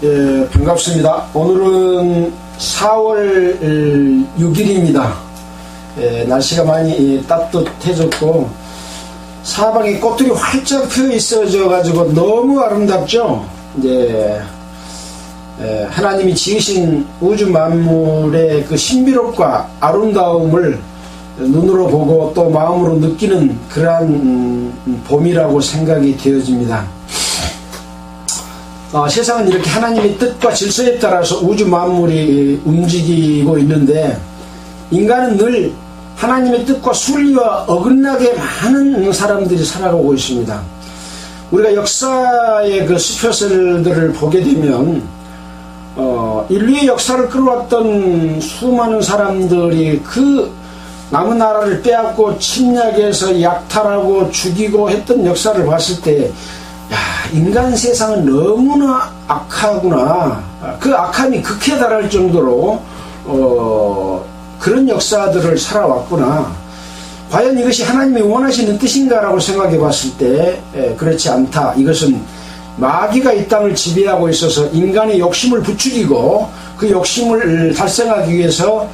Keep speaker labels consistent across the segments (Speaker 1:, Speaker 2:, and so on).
Speaker 1: 예, 반갑습니다. 오늘은 4월 6일입니다. 예, 날씨가 많이 따뜻해졌고 사방에 꽃들이 활짝 피어 있어져 가지고 너무 아름답죠. 이제 하나님이 지으신 우주 만물의 그 신비롭과 아름다움을 눈으로 보고 또 마음으로 느끼는 그러한 봄이라고 생각이 되어집니다. 세상은 이렇게 하나님의 뜻과 질서에 따라서 우주 만물이 움직이고 있는데 인간은 늘 하나님의 뜻과 순리와 어긋나게 많은 사람들이 살아가고 있습니다. 우리가 역사의 그 수표설들을 보게 되면 인류의 역사를 끌어왔던 수많은 사람들이 그 남은 나라를 빼앗고 침략해서 약탈하고 죽이고 했던 역사를 봤을 때 인간 세상은 너무나 악하구나. 그 악함이 극에 달할 정도로 그런 역사들을 살아왔구나. 과연 이것이 하나님이 원하시는 뜻인가라고 생각해 봤을 때 그렇지 않다. 이것은 마귀가 이 땅을 지배하고 있어서 인간의 욕심을 부추기고 그 욕심을 달성하기 위해서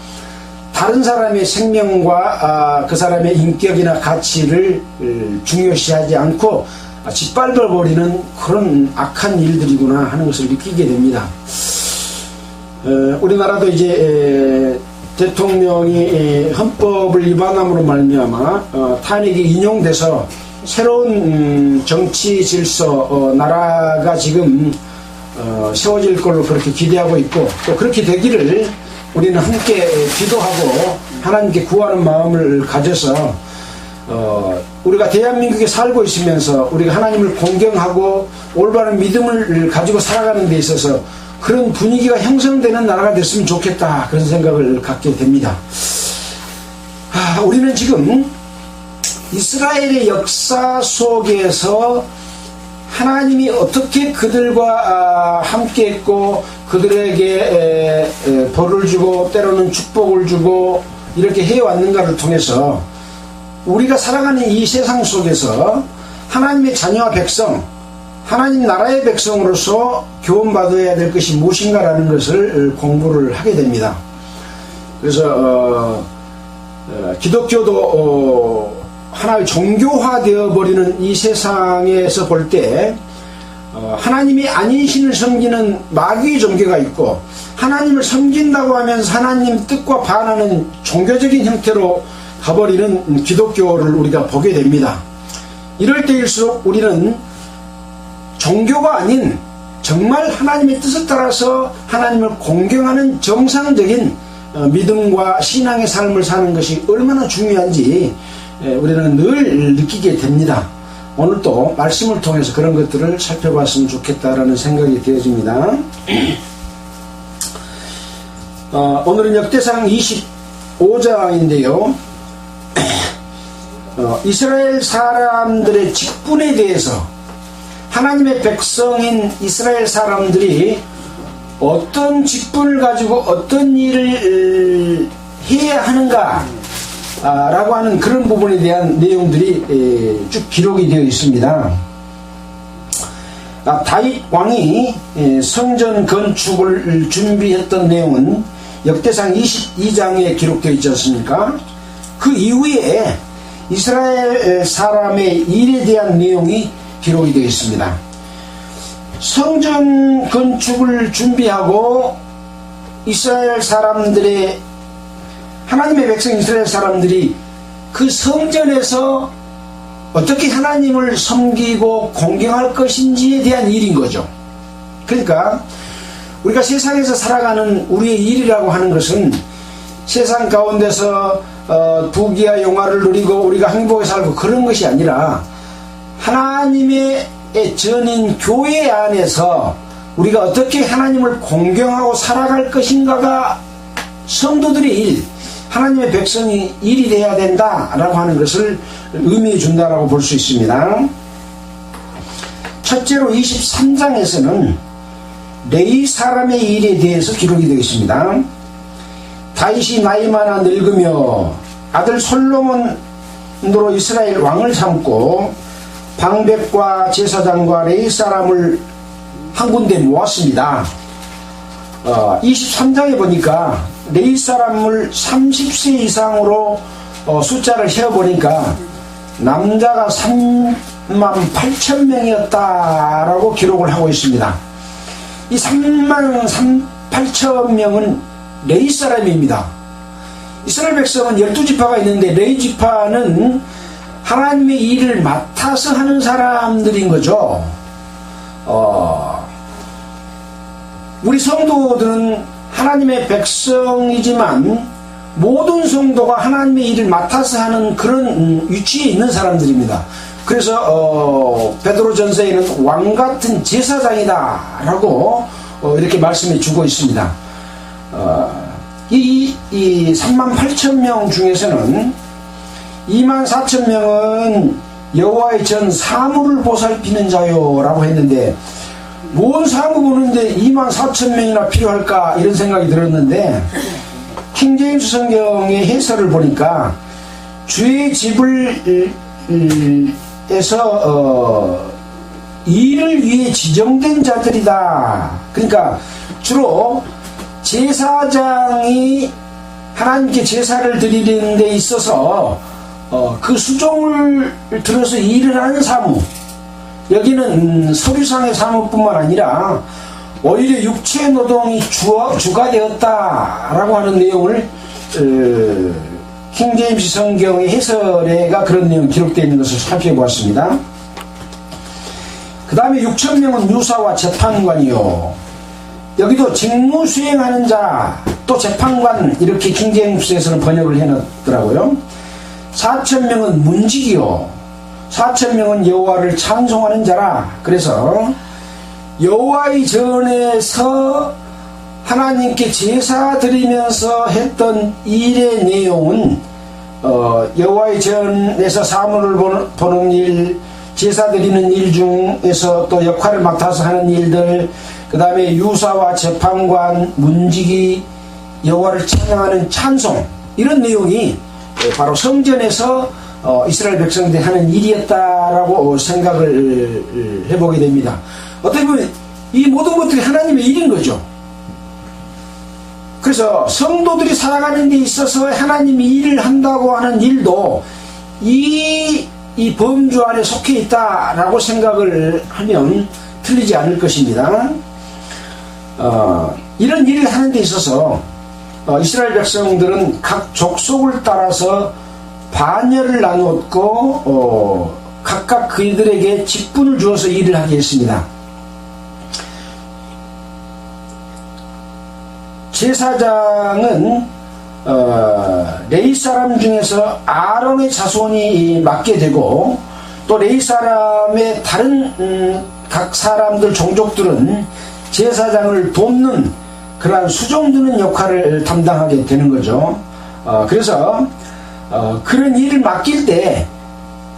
Speaker 1: 다른 사람의 생명과 그 사람의 인격이나 가치를 중요시하지 않고 짓밟아버리는 그런 악한 일들이구나 하는 것을 느끼게 됩니다. 우리나라도 이제 대통령이 헌법을 위반함으로 말미암아 탄핵이 인용돼서 새로운 정치 질서 나라가 지금 세워질 걸로 그렇게 기대하고 있고 또 그렇게 되기를 우리는 함께 기도하고 하나님께 구하는 마음을 가져서 우리가 대한민국에 살고 있으면서 우리가 하나님을 공경하고 올바른 믿음을 가지고 살아가는 데 있어서 그런 분위기가 형성되는 나라가 됐으면 좋겠다 그런 생각을 갖게 됩니다. 우리는 지금 이스라엘의 역사 속에서 하나님이 어떻게 그들과 함께 했고 그들에게 벌을 주고 때로는 축복을 주고 이렇게 해왔는가를 통해서 우리가 살아가는 이 세상 속에서 하나님의 자녀와 백성, 하나님 나라의 백성으로서 교훈받아야 될 것이 무엇인가라는 것을 공부를 하게 됩니다. 그래서 기독교도 하나의 종교화되어 버리는 이 세상에서 볼 때 하나님이 아닌 신을 섬기는 마귀의 종교가 있고 하나님을 섬긴다고 하면서 하나님 뜻과 반하는 종교적인 형태로 가버리는 기독교를 우리가 보게 됩니다. 이럴 때일수록 우리는 종교가 아닌 정말 하나님의 뜻을 따라서 하나님을 공경하는 정상적인 믿음과 신앙의 삶을 사는 것이 얼마나 중요한지 우리는 늘 느끼게 됩니다. 오늘 또 말씀을 통해서 그런 것들을 살펴봤으면 좋겠다라는 생각이 되어집니다. 오늘은 역대상 25장인데요. 이스라엘 사람들의 직분에 대해서 하나님의 백성인 이스라엘 사람들이 어떤 직분을 가지고 어떤 일을 해야 하는가 라고 하는 그런 부분에 대한 내용들이 쭉 기록이 되어 있습니다. 다윗 왕이 성전 건축을 준비했던 내용은 역대상 22장에 기록되어 있지 않습니까? 그 이후에 이스라엘 사람의 일에 대한 내용이 기록이 되어 있습니다. 성전 건축을 준비하고 이스라엘 사람들의 하나님의 백성 이스라엘 사람들이 그 성전에서 어떻게 하나님을 섬기고 공경할 것인지에 대한 일인 거죠. 그러니까 우리가 세상에서 살아가는 우리의 일이라고 하는 것은 세상 가운데서 부귀와 영화를 누리고 우리가 행복에 살고 그런 것이 아니라 하나님의 전인 교회 안에서 우리가 어떻게 하나님을 공경하고 살아갈 것인가가 성도들의 일, 하나님의 백성이 일이 돼야 된다라고 하는 것을 의미해 준다라고 볼 수 있습니다. 첫째로 23장에서는 레위 사람의 일에 대해서 기록이 되어 있습니다. 다윗이 나이 많아 늙으며 아들 솔로몬으로 이스라엘 왕을 삼고 방백과 제사장과 레위 사람을 한 군데 모았습니다. 23장에 보니까 레위 사람을 30세 이상으로 숫자를 세어보니까 남자가 38,000명이었다라고 기록을 하고 있습니다. 이 38,000명은 레위 사람입니다. 이스라엘 백성은 12지파가 있는데 레위 지파는 하나님의 일을 맡아서 하는 사람들인 거죠. 우리 성도들은 하나님의 백성이지만 모든 성도가 하나님의 일을 맡아서 하는 그런 위치에 있는 사람들입니다. 그래서 베드로전서에는 왕같은 제사장이다 라고 이렇게 말씀해 주고 있습니다. 이 38,000명 중에서는 24,000명은 여호와의 전 사무를 보살피는 자요 라고 했는데, 뭔 사무 보는데 24,000명이나 필요할까 이런 생각이 들었는데, 킹제임스 성경의 해설을 보니까 주의 집을 에서 일을 위해 지정된 자들이다. 그러니까 주로 제사장이 하나님께 제사를 드리는 데 있어서 그 수종을 들어서 일을 하는 사무, 여기는 서류상의 사무뿐만 아니라 오히려 육체 노동이 주가 되었다라고 하는 내용을 킹제임스 성경의 해설에가 그런 내용이 기록되어 있는 것을 살펴보았습니다. 그 다음에 6,000명은 유사와 재판관이요. 여기도 직무 수행하는 자, 또 재판관, 이렇게 킹제임스에서는 번역을 해놨더라고요. 4,000명은 문지기요. 4,000명은 여호와를 찬송하는 자라. 그래서 여호와의 전에서 하나님께 제사 드리면서 했던 일의 내용은 여호와의 전에서 사물을 보는 일, 제사 드리는 일 중에서 또 역할을 맡아서 하는 일들, 그 다음에 유사와 재판관, 문지기, 여호와를 찬양하는 찬송, 이런 내용이 바로 성전에서 이스라엘 백성들이 하는 일이었다라고 생각을 해보게 됩니다. 어떻게 보면 이 모든 것들이 하나님의 일인 거죠. 그래서 성도들이 살아가는 데 있어서 하나님이 일을 한다고 하는 일도 이 범주 안에 속해 있다라고 생각을 하면 틀리지 않을 것입니다. 이런 일을 하는 데 있어서 이스라엘 백성들은 각 족속을 따라서 반열을 나누었고 각각 그들에게 직분을 주어서 일을 하게 했습니다. 제사장은 레위 사람 중에서 아론의 자손이 맡게 되고, 또 레위 사람의 다른 각 사람들 종족들은 제사장을 돕는 그러한 수종드는 역할을 담당하게 되는 거죠. 그래서 그런 일을 맡길 때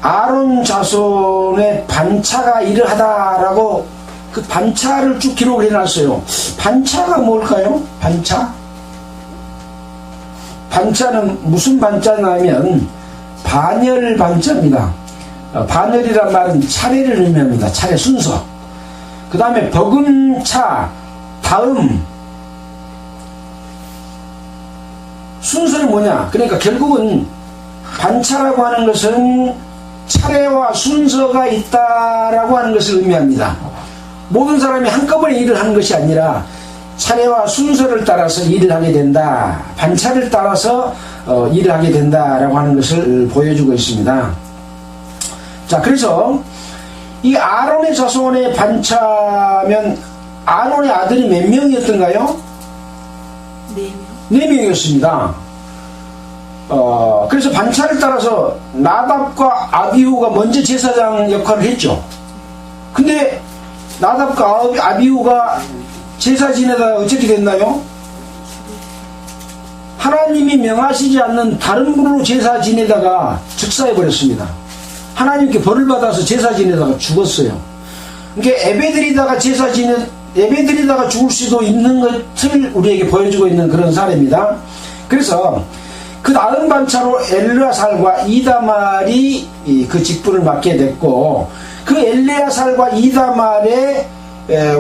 Speaker 1: 아론 자손의 반차가 일을 하다라고 그 반차를 쭉 기록을 해놨어요. 반차가 뭘까요? 반차는 무슨 반차냐면 반열 반차입니다. 반열이란 말은 차례를 의미합니다. 차례 순서. 그 다음에 버금차, 다음. 순서는 뭐냐? 그러니까 결국은 반차라고 하는 것은 차례와 순서가 있다라고 하는 것을 의미합니다. 모든 사람이 한꺼번에 일을 하는 것이 아니라 차례와 순서를 따라서 일을 하게 된다. 반차를 따라서 일을 하게 된다라고 하는 것을 보여주고 있습니다. 자, 그래서 이 아론의 자손의 반차면 아론의 아들이 몇 명이었던가요? 4명이었습니다. 그래서 반차를 따라서 나답과 아비후가 먼저 제사장 역할을 했죠. 근데 나답과 아비후가 제사 지내다가 어떻게 됐나요? 하나님이 명하시지 않는 다른 분으로 제사 지내다가 즉사해버렸습니다. 하나님께 벌을 받아서 제사 지내다가 죽었어요. 그러니까 예배드리다가 죽을 수도 있는 것을 우리에게 보여주고 있는 그런 사례입니다. 그래서 그 다음 반차로 엘르아살과 이다말이 그 직분을 맡게 됐고, 그 엘르아살과 이다말의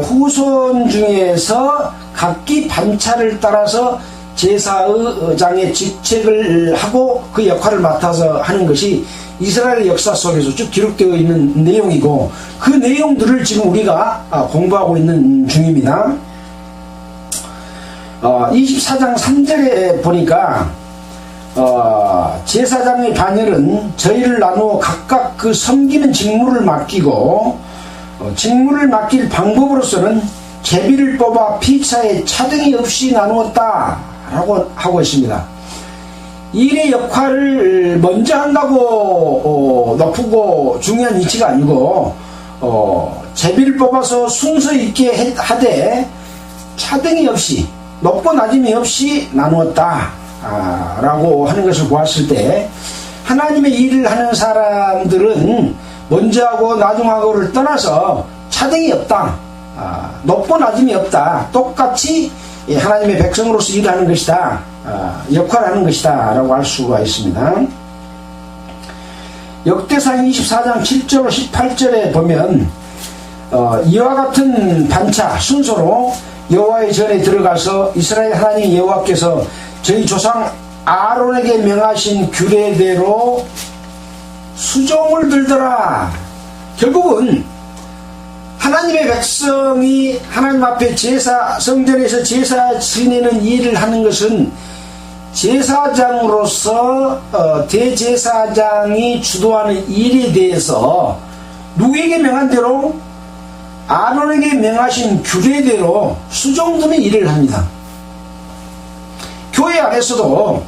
Speaker 1: 후손 중에서 각기 반차를 따라서 제사장의 직책을 하고 그 역할을 맡아서 하는 것이 이스라엘 역사 속에서 쭉 기록되어 있는 내용이고, 그 내용들을 지금 우리가 공부하고 있는 중입니다. 24장 3절에 보니까 제사장의 반열은 저희를 나누어 각각 그 섬기는 직무를 맡기고, 직무를 맡길 방법으로서는 제비를 뽑아 피차에 차등이 없이 나누었다 라고 하고 있습니다. 일의 역할을 먼저 한다고 높고 중요한 이치가 아니고, 제비를 뽑아서 순서 있게 하되 차등이 없이, 높고 낮음이 없이 나누었다 라고 하는 것을 보았을 때, 하나님의 일을 하는 사람들은 먼저하고 나중하고를 떠나서 차등이 없다, 높고 낮음이 없다, 똑같이 하나님의 백성으로서 일하는 것이다, 역할을 하는 것이다 라고 할 수가 있습니다. 역대상 24장 7절 18절에 보면 이와 같은 반차 순서로 여호와의 전에 들어가서 이스라엘 하나님 여호와께서 저희 조상 아론에게 명하신 규례대로 수종을 들더라. 결국은 하나님의 백성이 하나님 앞에 성전에서 제사 지내는 일을 하는 것은 제사장으로서 대제사장이 주도하는 일에 대해서 누구에게 명한 대로, 아론에게 명하신 규례대로 수종드는 일을 합니다. 교회 안에서도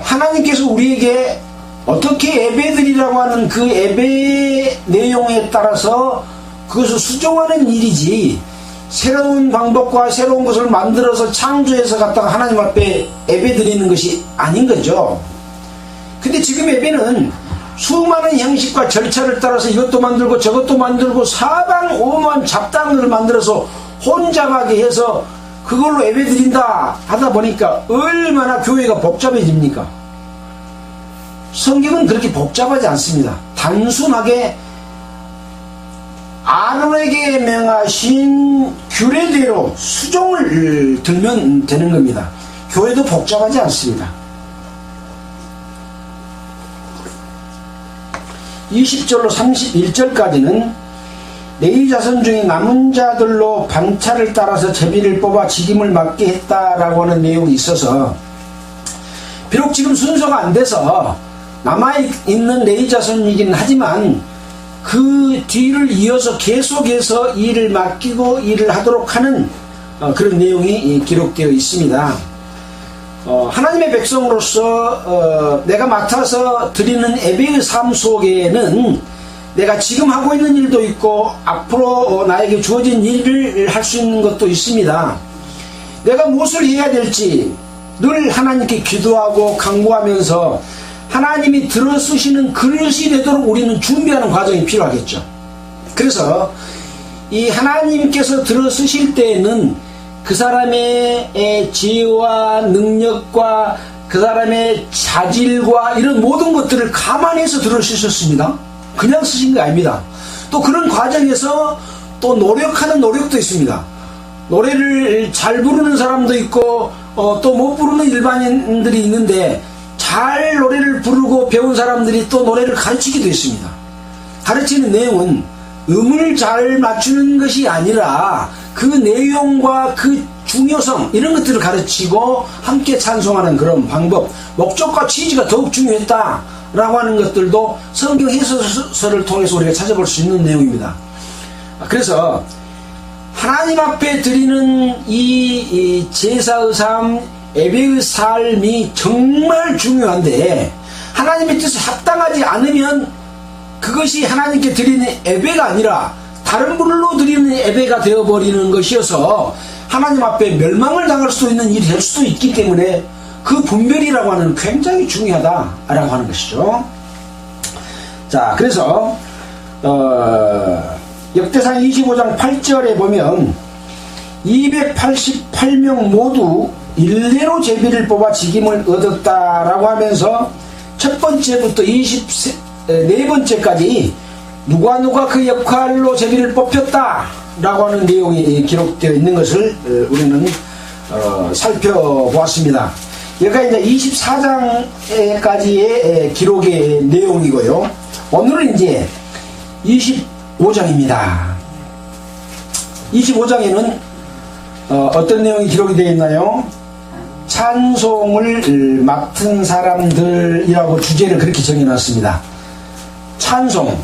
Speaker 1: 하나님께서 우리에게 어떻게 예배드리라고 하는 그 예배 내용에 따라서 그것을 수종하는 일이지, 새로운 방법과 새로운 것을 만들어서 창조해서 갖다가 하나님 앞에 예배드리는 것이 아닌 거죠. 근데 지금 예배는 수많은 형식과 절차를 따라서 이것도 만들고 저것도 만들고 사방오만 잡다한 을 만들어서 혼잡하게 해서 그걸로 예배드린다 하다 보니까 얼마나 교회가 복잡해집니까? 성경은 그렇게 복잡하지 않습니다. 단순하게 아론에게 명하신 규례대로 수종을 들면 되는 겁니다. 교회도 복잡하지 않습니다. 20절로 31절까지는 레위 자손 중에 남은 자들로 반차를 따라서 제비를 뽑아 직임을 맡게 했다라고 하는 내용이 있어서, 비록 지금 순서가 안 돼서 남아있는 레위 자손이긴 하지만 그 뒤를 이어서 계속해서 일을 맡기고 일을 하도록 하는 그런 내용이 기록되어 있습니다. 하나님의 백성으로서 내가 맡아서 드리는 예배의 삶 속에는 내가 지금 하고 있는 일도 있고 앞으로 나에게 주어진 일을 할 수 있는 것도 있습니다. 내가 무엇을 해야 될지 늘 하나님께 기도하고 간구하면서 하나님이 들어쓰시는 그릇이 되도록 우리는 준비하는 과정이 필요하겠죠. 그래서 이 하나님께서 들어쓰실 때에는 그 사람의 지혜와 능력과 그 사람의 자질과 이런 모든 것들을 감안해서 들어쓰셨습니다. 그냥 쓰신 게 아닙니다. 또 그런 과정에서 또 노력하는 노력도 있습니다. 노래를 잘 부르는 사람도 있고 또 못 부르는 일반인들이 있는데, 잘 노래를 부르고 배운 사람들이 또 노래를 가르치기도 있습니다. 가르치는 내용은 음을 잘 맞추는 것이 아니라 그 내용과 그 중요성, 이런 것들을 가르치고 함께 찬송하는 그런 방법, 목적과 취지가 더욱 중요했다라고 하는 것들도 성경 해설서를 통해서 우리가 찾아볼 수 있는 내용입니다. 그래서 하나님 앞에 드리는 이 제사의 삶, 예배의 삶이 정말 중요한데, 하나님의 뜻에 합당하지 않으면 그것이 하나님께 드리는 예배가 아니라 다른 분으로 드리는 예배가 되어버리는 것이어서 하나님 앞에 멸망을 당할 수 있는 일이 될 수도 있기 때문에 그 분별이라고 하는 굉장히 중요하다라고 하는 것이죠. 자, 그래서 역대상 25장 8절에 보면 288명 모두 일례로 제비를 뽑아 직임을 얻었다라고 하면서 첫 번째부터 24번째까지 누가 그 역할로 제비를 뽑혔다 라고 하는 내용이 기록되어 있는 것을 우리는 살펴보았습니다. 여기가 이제 24장까지의 기록의 내용이고요. 오늘은 이제 25장입니다. 25장에는 어떤 내용이 기록이 되어 있나요? 찬송을 맡은 사람들이라고 주제를 그렇게 정해놨습니다. 찬송.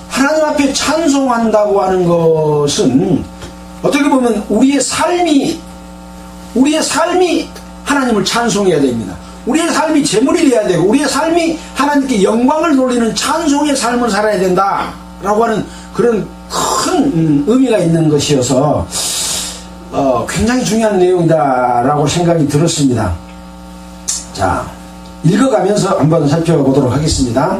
Speaker 1: 하나님 앞에 찬송한다고 하는 것은 어떻게 보면 우리의 삶이 하나님을 찬송해야 됩니다. 우리의 삶이 제물이 돼야 되고 우리의 삶이 하나님께 영광을 돌리는 찬송의 삶을 살아야 된다라고 하는 그런 큰 의미가 있는 것이어서 굉장히 중요한 내용이다라고 생각이 들었습니다. 자, 읽어가면서 한번 살펴보도록 하겠습니다.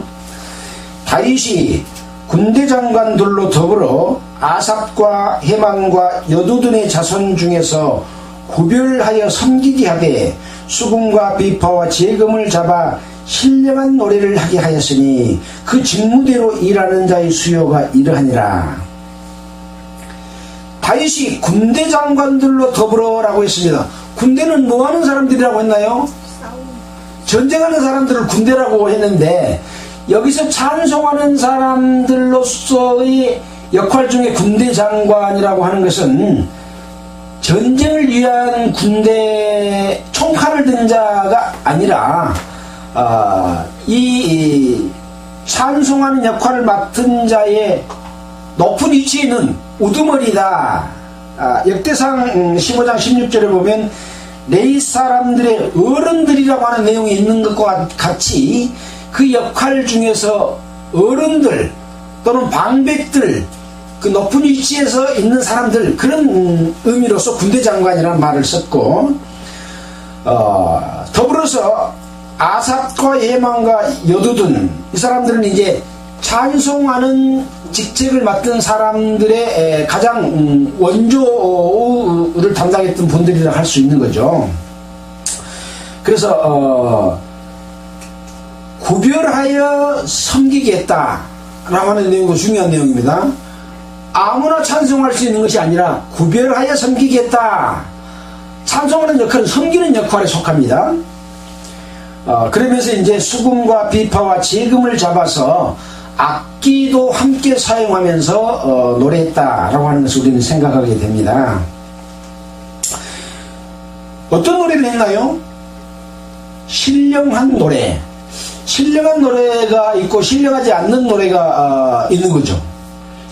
Speaker 1: 다윗이 군대 장관들로 더불어 아삽과 헤만과 여두둔의 자손 중에서 구별하여 섬기게 하되 수금과 비파와 재금을 잡아 신령한 노래를 하게 하였으니 그 직무대로 일하는 자의 수요가 이러하니라. 다윗이 군대 장관들로 더불어라고 했습니다. 군대는 뭐하는 사람들이라고 했나요? 전쟁하는 사람들을 군대라고 했는데 여기서 찬송하는 사람들로서의 역할 중에 군대 장관이라고 하는 것은 전쟁을 위한 군대 총칼을 든 자가 아니라 이 찬송하는 역할을 맡은 자의 높은 위치에 있는 우두머리다. 역대상 15장 16절에 보면 레위 사람들의 어른들이라고 하는 내용이 있는 것과 같이 그 역할 중에서 어른들 또는 방백들, 그 높은 위치에서 있는 사람들, 그런 의미로서 군대 장관이라는 말을 썼고, 더불어서 아삽과 예만과 여두둔, 이 사람들은 이제 찬송하는 직책을 맡은 사람들의 가장 원조를 담당했던 분들이라 할 수 있는 거죠. 그래서 구별하여 섬기겠다 라고 하는 내용도 중요한 내용입니다. 아무나 찬송할 수 있는 것이 아니라 구별하여 섬기겠다. 찬송하는 역할은 섬기는 역할에 속합니다. 그러면서 이제 수금과 비파와 재금을 잡아서 악기도 함께 사용하면서 노래했다라고 하는 것을 우리는 생각하게 됩니다. 어떤 노래를 했나요? 신령한 노래. 신령한 노래가 있고 신령하지 않는 노래가 있는 거죠.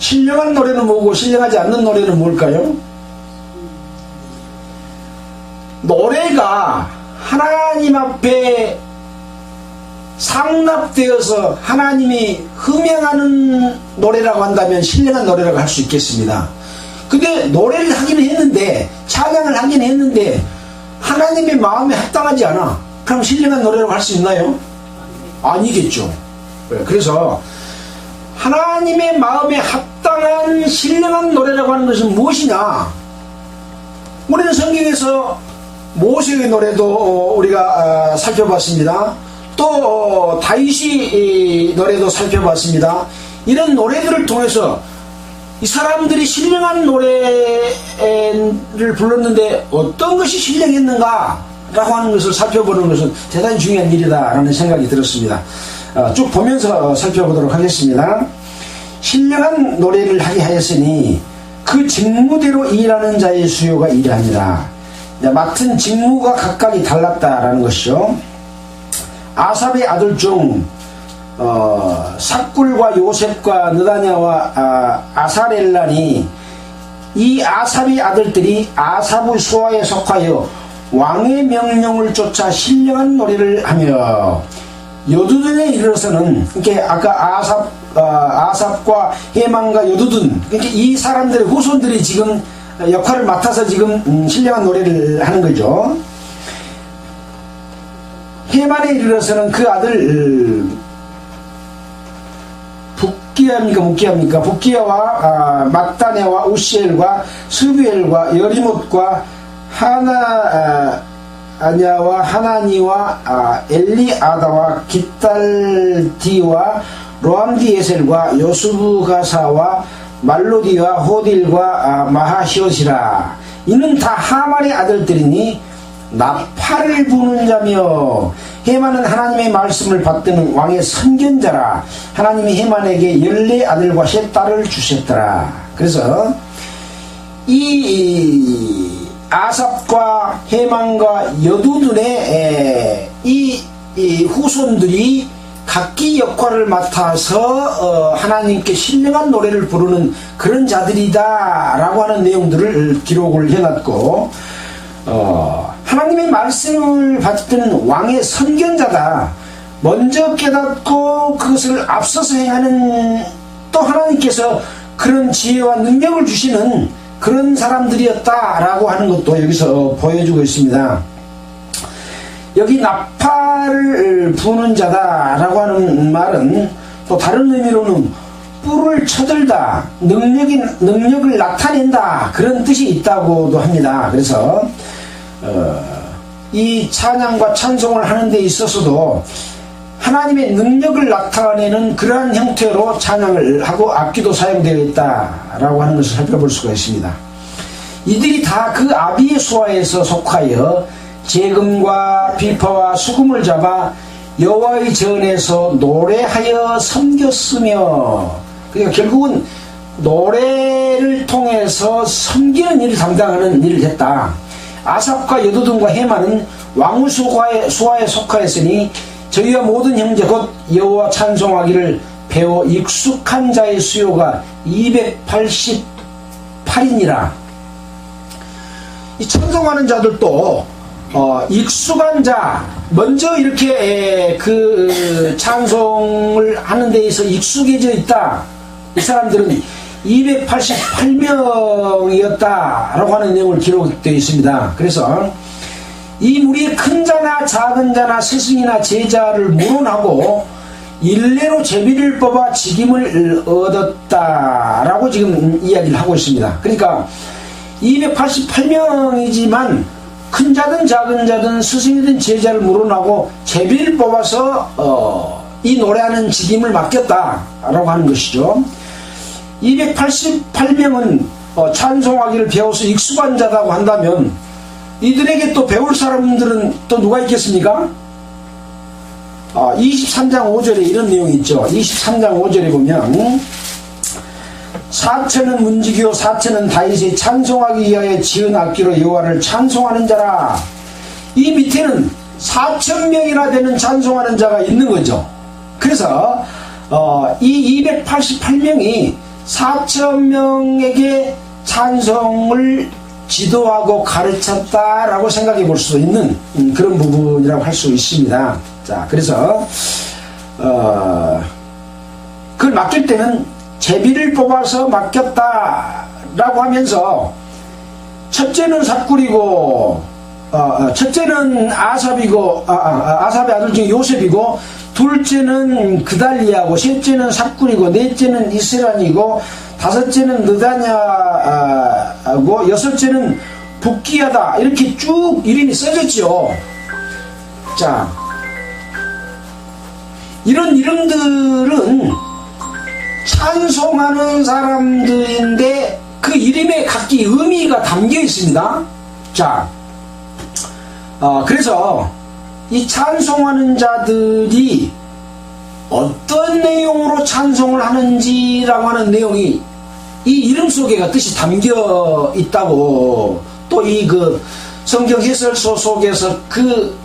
Speaker 1: 신령한 노래는 뭐고 신령하지 않는 노래는 뭘까요? 노래가 하나님 앞에 상납되어서 하나님이 흠양하는 노래라고 한다면 신령한 노래라고 할 수 있겠습니다. 근데 노래를 하긴 했는데, 찬양을 하긴 했는데 하나님의 마음에 합당하지 않아. 그럼 신령한 노래라고 할 수 있나요? 아니겠죠. 그래서 하나님의 마음에 합당한 신령한 노래라고 하는 것은 무엇이냐? 우리는 성경에서 모세의 노래도 우리가 살펴봤습니다. 또 다윗의 노래도 살펴봤습니다. 이런 노래들을 통해서 이 사람들이 신령한 노래를 불렀는데 어떤 것이 신령했는가 라고 하는 것을 살펴보는 것은 대단히 중요한 일이다라는 생각이 들었습니다. 쭉 보면서 살펴보도록 하겠습니다. 신령한 노래를 하게 하였으니 그 직무대로 일하는 자의 수요가 이러하니라. 맡은 직무가 각각이 달랐다라는 것이죠. 아삽의 아들 중 삭굴과 요셉과 느다냐와 아사렐란이 이 아삽의 아들들이 아삽의 수하에 속하여 왕의 명령을 쫓아 신령한 노래를 하며 여두둔에 이르러서는 이렇게 아까 아삽과 헤만과 여두둔, 그러니까 이 사람들의 후손들이 지금 역할을 맡아서 지금 신령한 노래를 하는 거죠. 헤만에 이르러서는 그 아들 북기야입니까 묵기야입니까? 북기야와 막다네와 우시엘과 스비엘과 여리못과 하나냐와 하나니와 엘리아다와 깃달디와 로암디에셀과 요스브가사와 말로디와 호딜과 마하시옷이라. 이는 다 하만의 아들들이니 나팔을 부는 자며 헤만은 하나님의 말씀을 받드는 왕의 선견자라. 하나님이 헤만에게 14아들과 3딸을 주셨더라. 그래서 이 아삽과 헤만과 여두둔의 이 후손들이 각기 역할을 맡아서 하나님께 신령한 노래를 부르는 그런 자들이다 라고 하는 내용들을 기록을 해놨고, 하나님의 말씀을 받드는 왕의 선견자다. 먼저 깨닫고 그것을 앞서서 행하는, 또 하나님께서 그런 지혜와 능력을 주시는 그런 사람들이었다라고 하는 것도 여기서 보여주고 있습니다. 여기 나팔을 부는 자다라고 하는 말은 또 다른 의미로는 뿔을 쳐들다, 능력을 나타낸다, 그런 뜻이 있다고도 합니다. 그래서 이 찬양과 찬송을 하는 데 있어서도 하나님의 능력을 나타내는 그러한 형태로 찬양을 하고 악기도 사용되어 있다라고 하는 것을 살펴볼 수가 있습니다. 이들이 다 그 아비수아에서 속하여 재금과 비파와 수금을 잡아 여호와의 전에서 노래하여 섬겼으며, 그러니까 결국은 노래를 통해서 섬기는 일을 담당하는 일을 했다. 아삽과 여두둔과 헤만은 왕후 수하에 속하였으니 저희와 모든 형제 곧 여호와 찬송하기를 배워 익숙한 자의 수요가 288이니라. 이 찬송하는 자들도 익숙한 자, 먼저 이렇게 그 찬송을 하는 데에서 익숙해져 있다. 이 사람들은 288명이었다라고 하는 내용을 기록되어 있습니다. 그래서 이 무리의 큰 자나 작은 자나 스승이나 제자를 물어나고 일례로 제비를 뽑아 직임을 얻었다라고 지금 이야기를 하고 있습니다. 그러니까 288명이지만 큰 자든 작은 자든 스승이든 제자를 물어나고 제비를 뽑아서 이 노래하는 직임을 맡겼다라고 하는 것이죠. 288명은 찬송하기를 배워서 익숙한 자라고 한다면 이들에게 또 배울 사람들은 또 누가 있겠습니까? 23장 5절에 이런 내용이 있죠. 23장 5절에 보면 사천은 문지기요 사천은 다윗의 찬송하기 위하여 지은 악기로 여호와를 찬송하는 자라. 이 밑에는 4,000명이나 되는 찬송하는 자가 있는 거죠. 그래서 이 288명이 4,000명에게 찬송을 지도하고 가르쳤다라고 생각해 볼 수 있는 그런 부분이라고 할 수 있습니다. 자, 그래서 그걸 맡길 때는 제비를 뽑아서 맡겼다라고 하면서 첫째는 삭굴이고 첫째는 아삽이고 아삽의 아들 중에 요셉이고, 둘째는 그달리아고, 셋째는 삭굴이고, 넷째는 이스란이고, 다섯째는 느다냐고, 여섯째는 북기야다. 이렇게 쭉 이름이 써졌죠. 자, 이런 이름들은 찬송하는 사람들인데 그 이름에 각기 의미가 담겨 있습니다. 자, 그래서 이 찬송하는 자들이 어떤 내용으로 찬송을 하는지라고 하는 내용이 이 이름 속에가 뜻이 담겨 있다고, 또 이 그 성경 해설서 속에서 그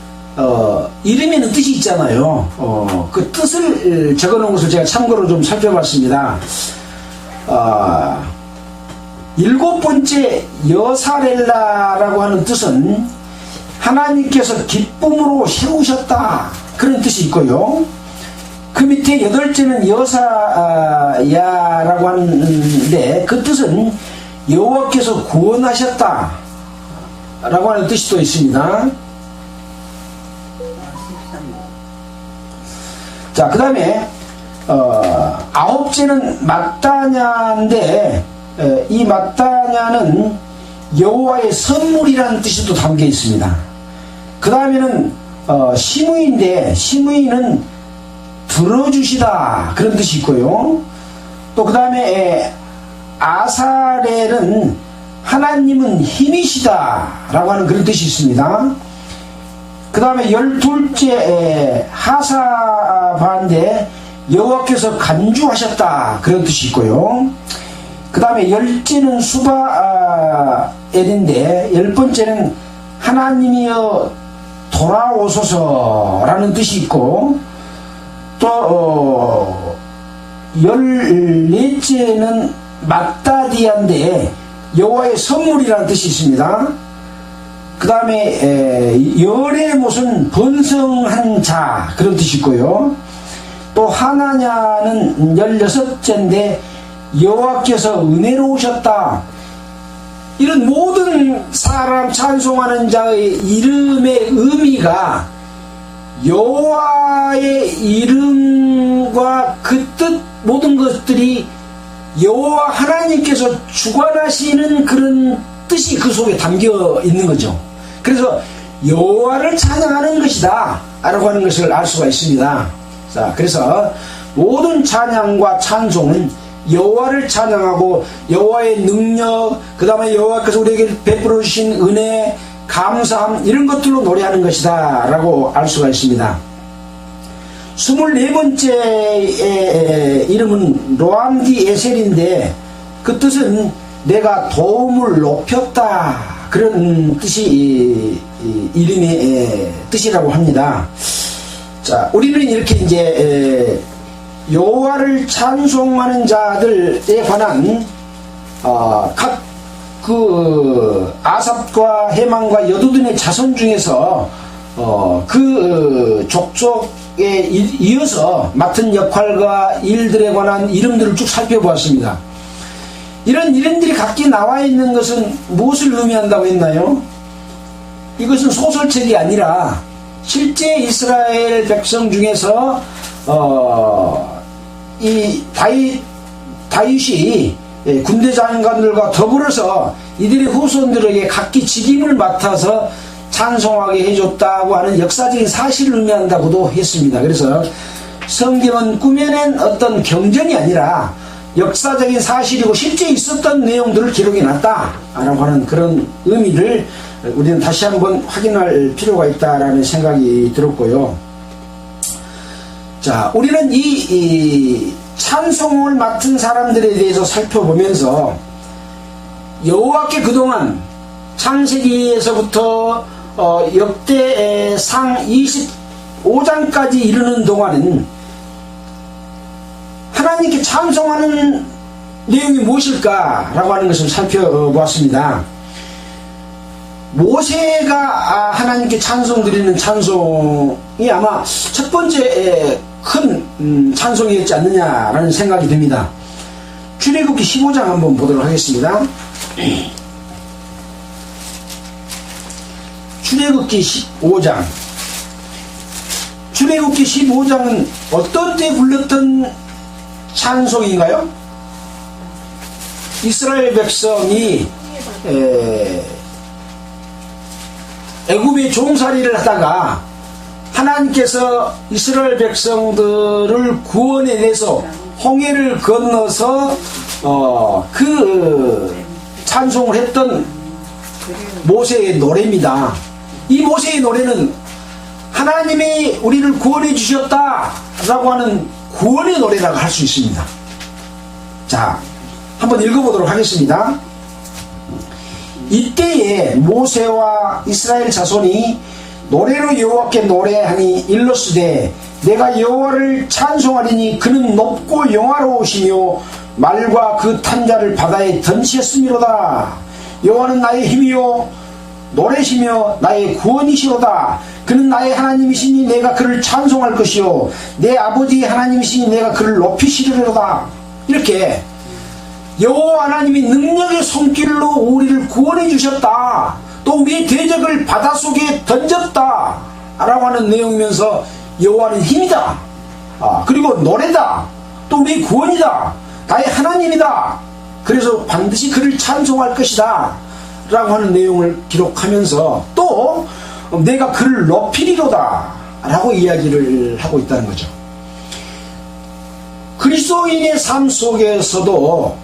Speaker 1: 이름에는 뜻이 있잖아요. 그 뜻을 적어 놓은 것을 제가 참고로 좀 살펴봤습니다. 7번째 여사렐라라고 하는 뜻은 하나님께서 기쁨으로 세우셨다, 그런 뜻이 있고요. 그 밑에 8번째는 여사야라고 하는데 그 뜻은 여호와께서 구원하셨다 라고 하는 뜻이 또 있습니다. 자, 그 다음에 9번째는 마따냐인데 이 마따냐는 여호와의 선물이라는 뜻이 또 담겨 있습니다. 그 다음에는 시므이인데 시므이는 들어주시다 그런 뜻이 있고요. 또 그 다음에 아사렐은 하나님은 힘이시다 라고 하는 그런 뜻이 있습니다. 그 다음에 12째 하사바인데 여호와께서 간주하셨다 그런 뜻이 있고요. 그 다음에 10째는 수바엘인데 10번째는 하나님이여 돌아오소서라는 뜻이 있고, 또 14째는 막다디아인데 여호와의 선물이라는 뜻이 있습니다. 그 다음에 열의 못은 번성한 자 그런 뜻이 있고요. 또 하나냐는 16째인데 여호와께서 은혜로우셨다. 이런 모든 사람 찬송하는 자의 이름의 의미가 여호와의 이름과 그 뜻 모든 것들이 여호와 하나님께서 주관하시는 그런 뜻이 그 속에 담겨 있는 거죠. 그래서 여호와를 찬양하는 것이다 라고 하는 것을 알 수가 있습니다. 자, 그래서 모든 찬양과 찬송은 여호와를 찬양하고 여호와의 능력, 그 다음에 여호와께서 우리에게 베풀어 주신 은혜, 감사함 이런 것들로 노래하는 것이다 라고 알 수가 있습니다. 24번째 이름은 로암디 에셀인데 그 뜻은 내가 도움을 높였다 그런 뜻이 이름의 뜻이라고 합니다. 자, 우리는 이렇게 이제 여호와를 찬송하는 자들에 관한 각 그 아삽과 헤만과 여두둔의 자손 중에서 그 족속에 이어서 맡은 역할과 일들에 관한 이름들을 쭉 살펴보았습니다. 이런 이름들이 각기 나와 있는 것은 무엇을 의미한다고 했나요? 이것은 소설책이 아니라 실제 이스라엘 백성 중에서 이 다윗이 군대 장관들과 더불어서 이들의 후손들에게 각기 직임을 맡아서 찬송하게 해줬다고 하는 역사적인 사실을 의미한다고도 했습니다. 그래서 성경은 꾸며낸 어떤 경전이 아니라 역사적인 사실이고 실제 있었던 내용들을 기록해놨다라고 하는 그런 의미를 우리는 다시 한번 확인할 필요가 있다라는 생각이 들었고요. 자, 우리는 이 찬송을 맡은 사람들에 대해서 살펴보면서 여호와께 그동안 창세기에서부터 역대상 25장까지 이르는 동안은 하나님께 찬송하는 내용이 무엇일까라고 하는 것을 살펴보았습니다. 모세가 하나님께 찬송 드리는 찬송이 아마 첫 번째 큰 찬송이었지 않느냐라는 생각이 듭니다. 출애굽기 15장 한번 보도록 하겠습니다. 출애굽기 15장. 출애굽기 15장은 어떤 때 불렀던 찬송인가요? 이스라엘 백성이 애굽의 종살이를 하다가 하나님께서 이스라엘 백성들을 구원해내서 홍해를 건너서 그 찬송을 했던 모세의 노래입니다. 이 모세의 노래는 하나님이 우리를 구원해 주셨다라고 하는 구원의 노래라고 할 수 있습니다. 자, 한번 읽어보도록 하겠습니다. 이때에 모세와 이스라엘 자손이 노래로 여호와께 노래하니 일러스되 내가 여호와를 찬송하리니 그는 높고 영화로우시며 말과 그 탄자를 바다에 던지셨음이로다. 여호와는 나의 힘이요 노래시며 나의 구원이시로다. 그는 나의 하나님이시니 내가 그를 찬송할 것이요 내 아버지의 하나님이시니 내가 그를 높이시리로다. 이렇게 여호와 하나님이 능력의 손길로 우리를 구원해 주셨다. 또 우리의 대적을 바닷속에 던졌다 라고 하는 내용이면서 여호와는 힘이다. 그리고 노래다. 또 우리의 구원이다. 나의 하나님이다. 그래서 반드시 그를 찬송할 것이다 라고 하는 내용을 기록하면서 또 내가 그를 높이리로다 라고 이야기를 하고 있다는 거죠. 그리스도인의 삶 속에서도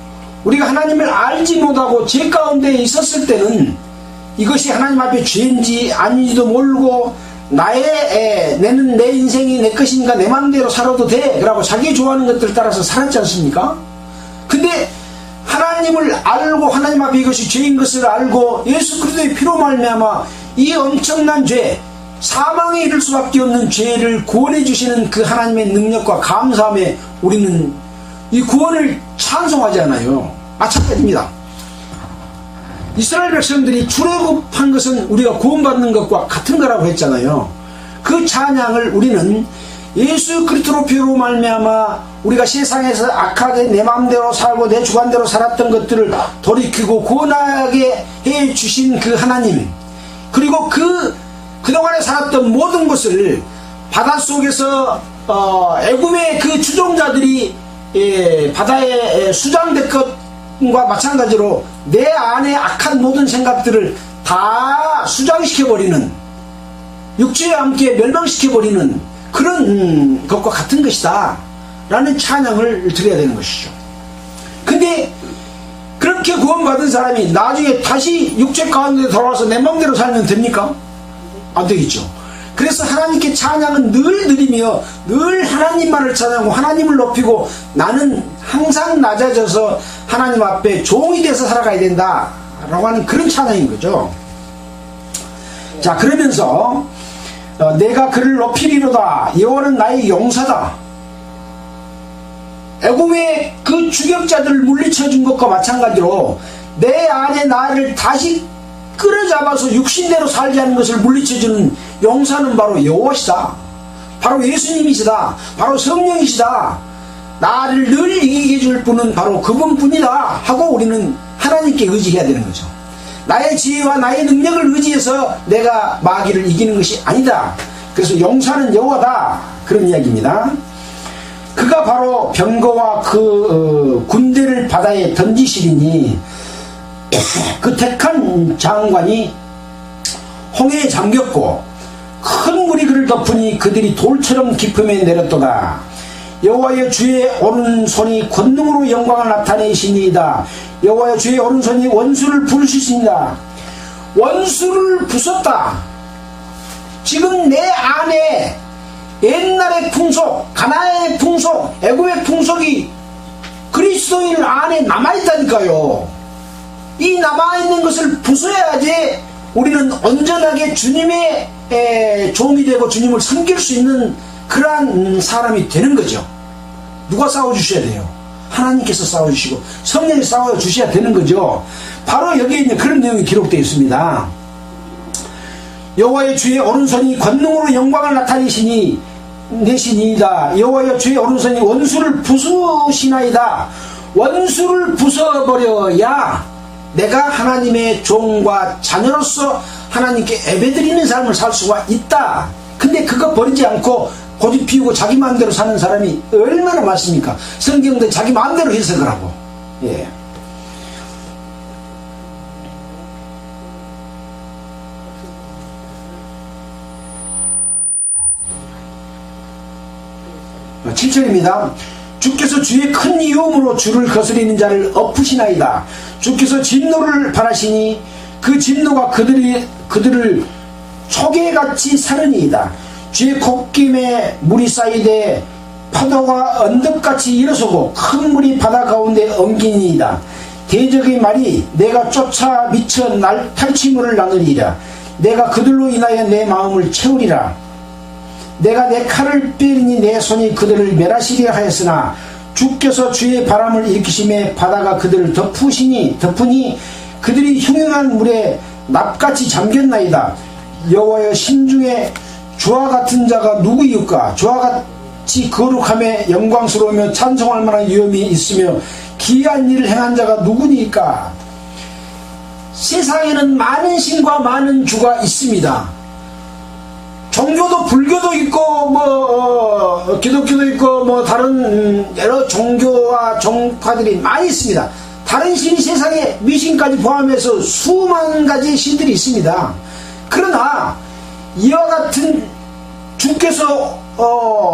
Speaker 1: 우리가 하나님을 알지 못하고 죄 가운데 있었을 때는 이것이 하나님 앞에 죄인지 아닌지도 모르고 내는 내 인생이 내 것이니까 내 마음대로 살아도 돼 라고 자기 좋아하는 것들 따라서 살았지 않습니까? 근데 하나님을 알고 하나님 앞에 이것이 죄인 것을 알고 예수 그리스도의 피로 말미암아 이 엄청난 죄, 사망에 이를 수밖에 없는 죄를 구원해 주시는 그 하나님의 능력과 감사함에 우리는 이 구원을 찬송하지 않아요. 마찬가지입니다. 이스라엘 백성들이 출애굽한 것은 우리가 구원받는 것과 같은 거라고 했잖아요. 그 찬양을 우리는 예수 그리스도로 피로 말미암아 우리가 세상에서 악하게 내 마음대로 살고 내 주관대로 살았던 것들을 돌이키고 구원하게 해 주신 그 하나님, 그리고 그동안에 살았던 모든 것을 바닷속에서 애굽의 그 추종자들이 바다에 수장된 것과 마찬가지로 내 안에 악한 모든 생각들을 다 수장시켜버리는, 육체와 함께 멸망시켜버리는 그런 것과 같은 것이다 라는 찬양을 드려야 되는 것이죠. 근데 그렇게 구원받은 사람이 나중에 다시 육체 가운데 돌아와서 내 마음대로 살면 됩니까? 안 되겠죠. 그래서 하나님께 찬양은 늘 드리며 늘 하나님만을 찬양하고 하나님을 높이고 나는 항상 낮아져서 하나님 앞에 종이 돼서 살아가야 된다 라고 하는 그런 찬양인 거죠. 자, 그러면서 내가 그를 높이리로다. 여호와는 나의 용사다. 애굽의 그 추격자들을 물리쳐 준 것과 마찬가지로 내 안에 나를 다시 끌어잡아서 육신대로 살게 하는 것을 물리쳐주는 용사는 바로 여호와시다. 바로 예수님이시다. 바로 성령이시다. 나를 늘 이기게 해줄 분은 바로 그분뿐이다 하고 우리는 하나님께 의지해야 되는 거죠. 나의 지혜와 나의 능력을 의지해서 내가 마귀를 이기는 것이 아니다. 그래서 용사는 여호와다, 그런 이야기입니다. 그가 바로 병거와 그 군대를 바다에 던지시리니 그 택한 장관이 홍해에 잠겼고 큰 물이 그를 덮으니 그들이 돌처럼 깊음에 내렸도다. 여호와여 주의 오른손이 권능으로 영광을 나타내시니이다. 여호와여 주의 오른손이 원수를 부르시니이다. 원수를 부쉈다. 지금 내 안에 옛날의 풍속, 가나안의 풍속, 애굽의 풍속이 그리스도인 안에 남아있다니까요. 이 남아있는 것을 부숴야지 우리는 온전하게 주님의 종이 되고 주님을 섬길 수 있는 그러한 사람이 되는 거죠. 누가 싸워주셔야 돼요? 하나님께서 싸워주시고 성령이 싸워주셔야 되는 거죠. 바로 여기에 있는 그런 내용이 기록되어 있습니다. 여호와의 주의 오른손이 권능으로 영광을 나타내시니이다. 여호와의 주의 오른손이 원수를 부수시나이다. 원수를 부숴버려야 내가 하나님의 종과 자녀로서 하나님께 예배드리는 삶을 살 수가 있다. 근데 그거 버리지 않고 고집 피우고 자기 마음대로 사는 사람이 얼마나 많습니까? 성경도 자기 마음대로 해석을 하고. 예. 아, 7절입니다. 주께서 주의 큰 이음으로 주를 거스리는 자를 엎으시나이다. 주께서 진노를 바라시니 그 진노가 그들을 초계같이 사르니이다. 주의 콧김에 물이 쌓이되 파도가 언덕같이 일어서고 큰 물이 바다 가운데 엉기니이다. 대적의 말이 내가 쫓아 미쳐 탈취물을 나누리라. 내가 그들로 인하여 내 마음을 채우리라. 내가 내 칼을 빼리니 내 손이 그들을 멸하시리라 하였으나 주께서 주의 바람을 일으키심에 바다가 그들을 덮으니 그들이 흉흉한 물에 납같이 잠겼나이다. 여호와여 심중에 주와 같은 자가 누구이까? 주와 같이 거룩함에 영광스러우며 찬송할 만한 위엄이 있으며 기이한 일을 행한 자가 누구니까? 세상에는 많은 신과 많은 주가 있습니다. 종교도 불교도 있고 기독교도 있고 다른 여러 종교와 종파들이 많이 있습니다. 다른 신이 세상에 미신까지 포함해서 수만 가지 신들이 있습니다. 그러나 이와 같은 주께서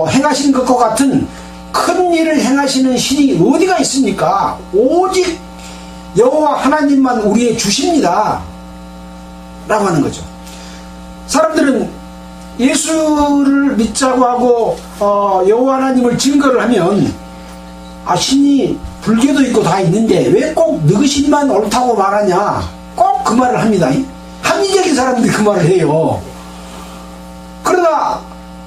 Speaker 1: 행하신 것과 같은 큰 일을 행하시는 신이 어디가 있습니까? 오직 여호와 하나님만 우리의 주십니다 라고 하는 거죠. 사람들은 예수를 믿자고 하고 여호와 하나님을 증거를 하면 신이 불교도 있고 다 있는데 왜 꼭 너희 신만 옳다고 말하냐, 꼭 그 말을 합니다. 합리적인 사람들이 그 말을 해요. 그러나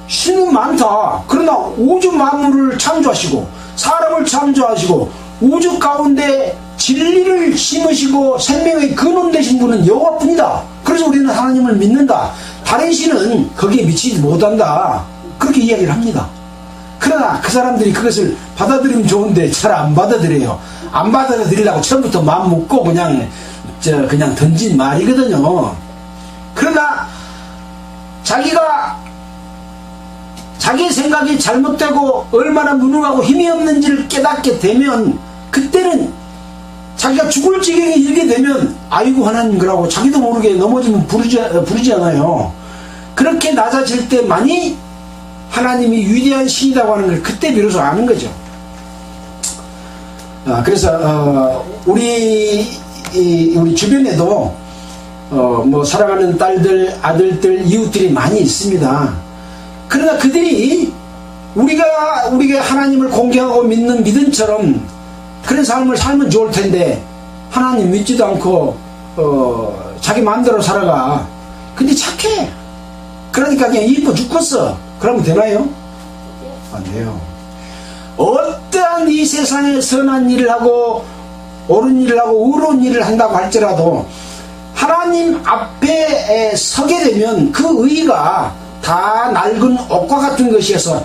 Speaker 1: 신은 많다. 그러나 우주 만물을 창조하시고 사람을 창조하시고 우주 가운데 진리를 심으시고 생명의 근원 되신 분은 여호와뿐이다. 그래서 우리는 하나님을 믿는다. 다른 신은 거기에 미치지 못한다. 그렇게 이야기를 합니다. 그러나 그 사람들이 그것을 받아들이면 좋은데 잘 안 받아들여요. 안 받아들이려고 처음부터 마음 먹고 그냥 던진 말이거든요. 그러나 자기 생각이 잘못되고 얼마나 무능하고 힘이 없는지를 깨닫게 되면, 그때는 자기가 죽을 지경에 이르게 되면 아이고 하나님 그러고 자기도 모르게 넘어지면 부르지 않아요. 그렇게 낮아질 때만이 하나님이 위대한 신이라고 하는 걸 그때 비로소 아는 거죠. 그래서 우리 주변에도 뭐 사랑하는 딸들, 아들들, 이웃들이 많이 있습니다. 그러나 그들이 우리가 하나님을 공경하고 믿는 믿음처럼 그런 삶을 살면 좋을 텐데 하나님 믿지도 않고 자기 마음대로 살아가. 근데 착해. 그러니까 그냥 이뻐 죽겠어. 그러면 되나요? 안 돼요. 어떠한 이 세상에 선한 일을 하고 옳은 일을 하고 의로운 일을 한다고 할지라도 하나님 앞에 서게 되면 그 의가 다 낡은 옷과 같은 것이어서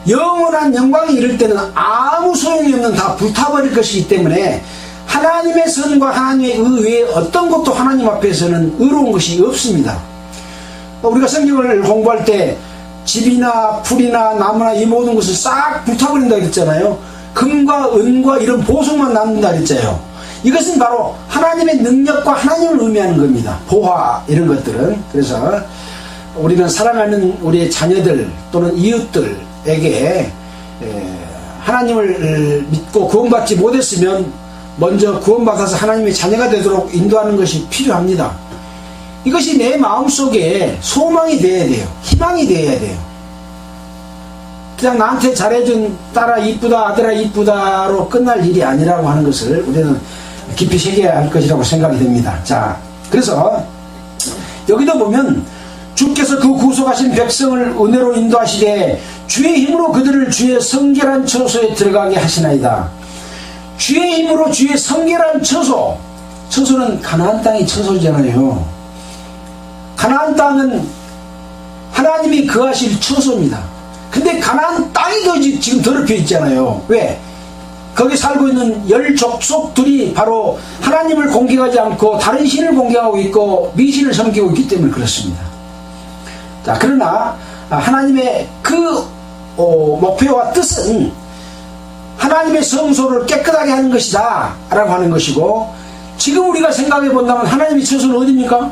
Speaker 1: 영원한 영광에 이를 때는 아무 소용이 없는, 다 불타버릴 것이기 때문에 하나님의 선과 하나님의 의 외에 어떤 것도 하나님 앞에서는 의로운 것이 없습니다. 우리가 성경을 공부할 때 집이나 풀이나 나무나 이 모든 것을 싹 불타버린다 그랬잖아요. 금과 은과 이런 보석만 남는다 그랬잖아요. 이것은 바로 하나님의 능력과 하나님을 의미하는 겁니다. 보화 이런 것들은. 그래서 우리는 사랑하는 우리의 자녀들 또는 이웃들에게 하나님을 믿고 구원받지 못했으면 먼저 구원받아서 하나님의 자녀가 되도록 인도하는 것이 필요합니다. 이것이 내 마음속에 소망이 되어야 돼요. 희망이 되어야 돼요. 그냥 나한테 잘해준 딸아 이쁘다, 아들아 이쁘다로 끝날 일이 아니라고 하는 것을 우리는 깊이 새겨야 할 것이라고 생각이 됩니다. 자, 그래서 여기도 보면 주께서 그 구속하신 백성을 은혜로 인도하시되 주의 힘으로 그들을 주의 성결한 처소에 들어가게 하시나이다. 주의 힘으로 주의 성결한 처소, 처소는 가나안 땅이 처소잖아요. 가나안 땅은 하나님이 거하실 처소입니다. 근데 가나안 땅이 더 지금 더럽혀 있잖아요. 왜? 거기 살고 있는 열 족속들이 바로 하나님을 공경하지 않고 다른 신을 공경하고 있고 미신을 섬기고 있기 때문에 그렇습니다. 자, 그러나 하나님의 그 목표와 뜻은 하나님의 성소를 깨끗하게 하는 것이다 라고 하는 것이고, 지금 우리가 생각해 본다면 하나님의 처소는 어디입니까?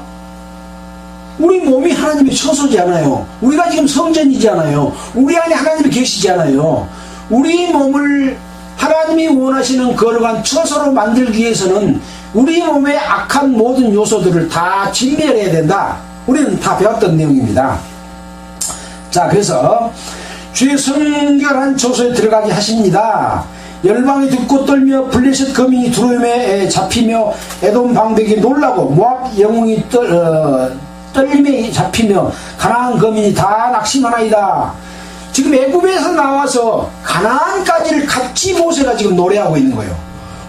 Speaker 1: 우리 몸이 하나님의 처소잖아요. 우리가 지금 성전이잖아요. 우리 안에 하나님이 계시잖아요. 우리 몸을 하나님이 원하시는 거룩한 처소로 만들기 위해서는 우리 몸의 악한 모든 요소들을 다 진멸해야 된다. 우리는 다 배웠던 내용입니다. 자, 그래서 주의 성결한 처소에 들어가게 하십니다. 열방이 듣고 떨며 블레셋 거민이 두려움에 잡히며 에돔 방백이 놀라고 모압 영웅이 떨림에 잡히며 가나안 거민이 다 낙심하나이다. 지금 애굽에서 나와서 가나안까지를 같이 모세가 지금 노래하고 있는 거예요.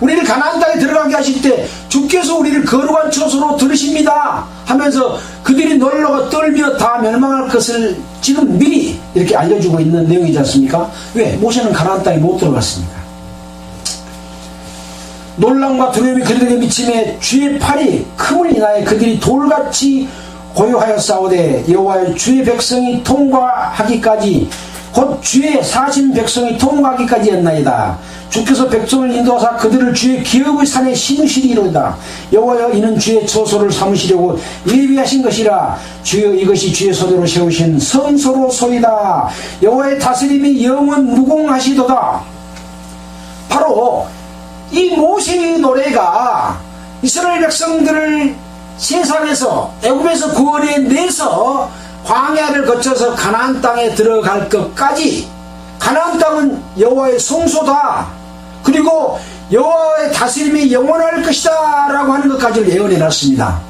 Speaker 1: 우리를 가나안 땅에 들어가게 하실 때 주께서 우리를 거룩한 처소로 들으십니다 하면서 그들이 놀라고 떨며 다 멸망할 것을 지금 미리 이렇게 알려주고 있는 내용이지 않습니까? 왜? 모세는 가나안 땅에 못 들어갔습니다. 놀람과 두려움이 그들에게 미침에 주의 팔이 큼을 인하여 그들이 돌같이 고요하여 싸우되 여호와의 주의 백성이 통과하기까지 곧 주의 사신 백성이 통과하기까지였나이다. 주께서 백성을 인도하사 그들을 주의 기업의 산에 심으시리로다. 여호와여 이는 주의 처소를 삼으시려고 예비하신 것이라. 주여 이것이 주의 손으로 세우신 성소로소이다. 여호와의 다스림이 영원 무궁하시도다. 바로 이 모세의 노래가 이스라엘 백성들을 세상에서 애굽에서 구원해내서 광야를 거쳐서 가나안 땅에 들어갈 것까지, 가나안 땅은 여호와의 성소다, 그리고 여호와의 다스림이 영원할 것이다 라고 하는 것까지를 예언해 놨습니다.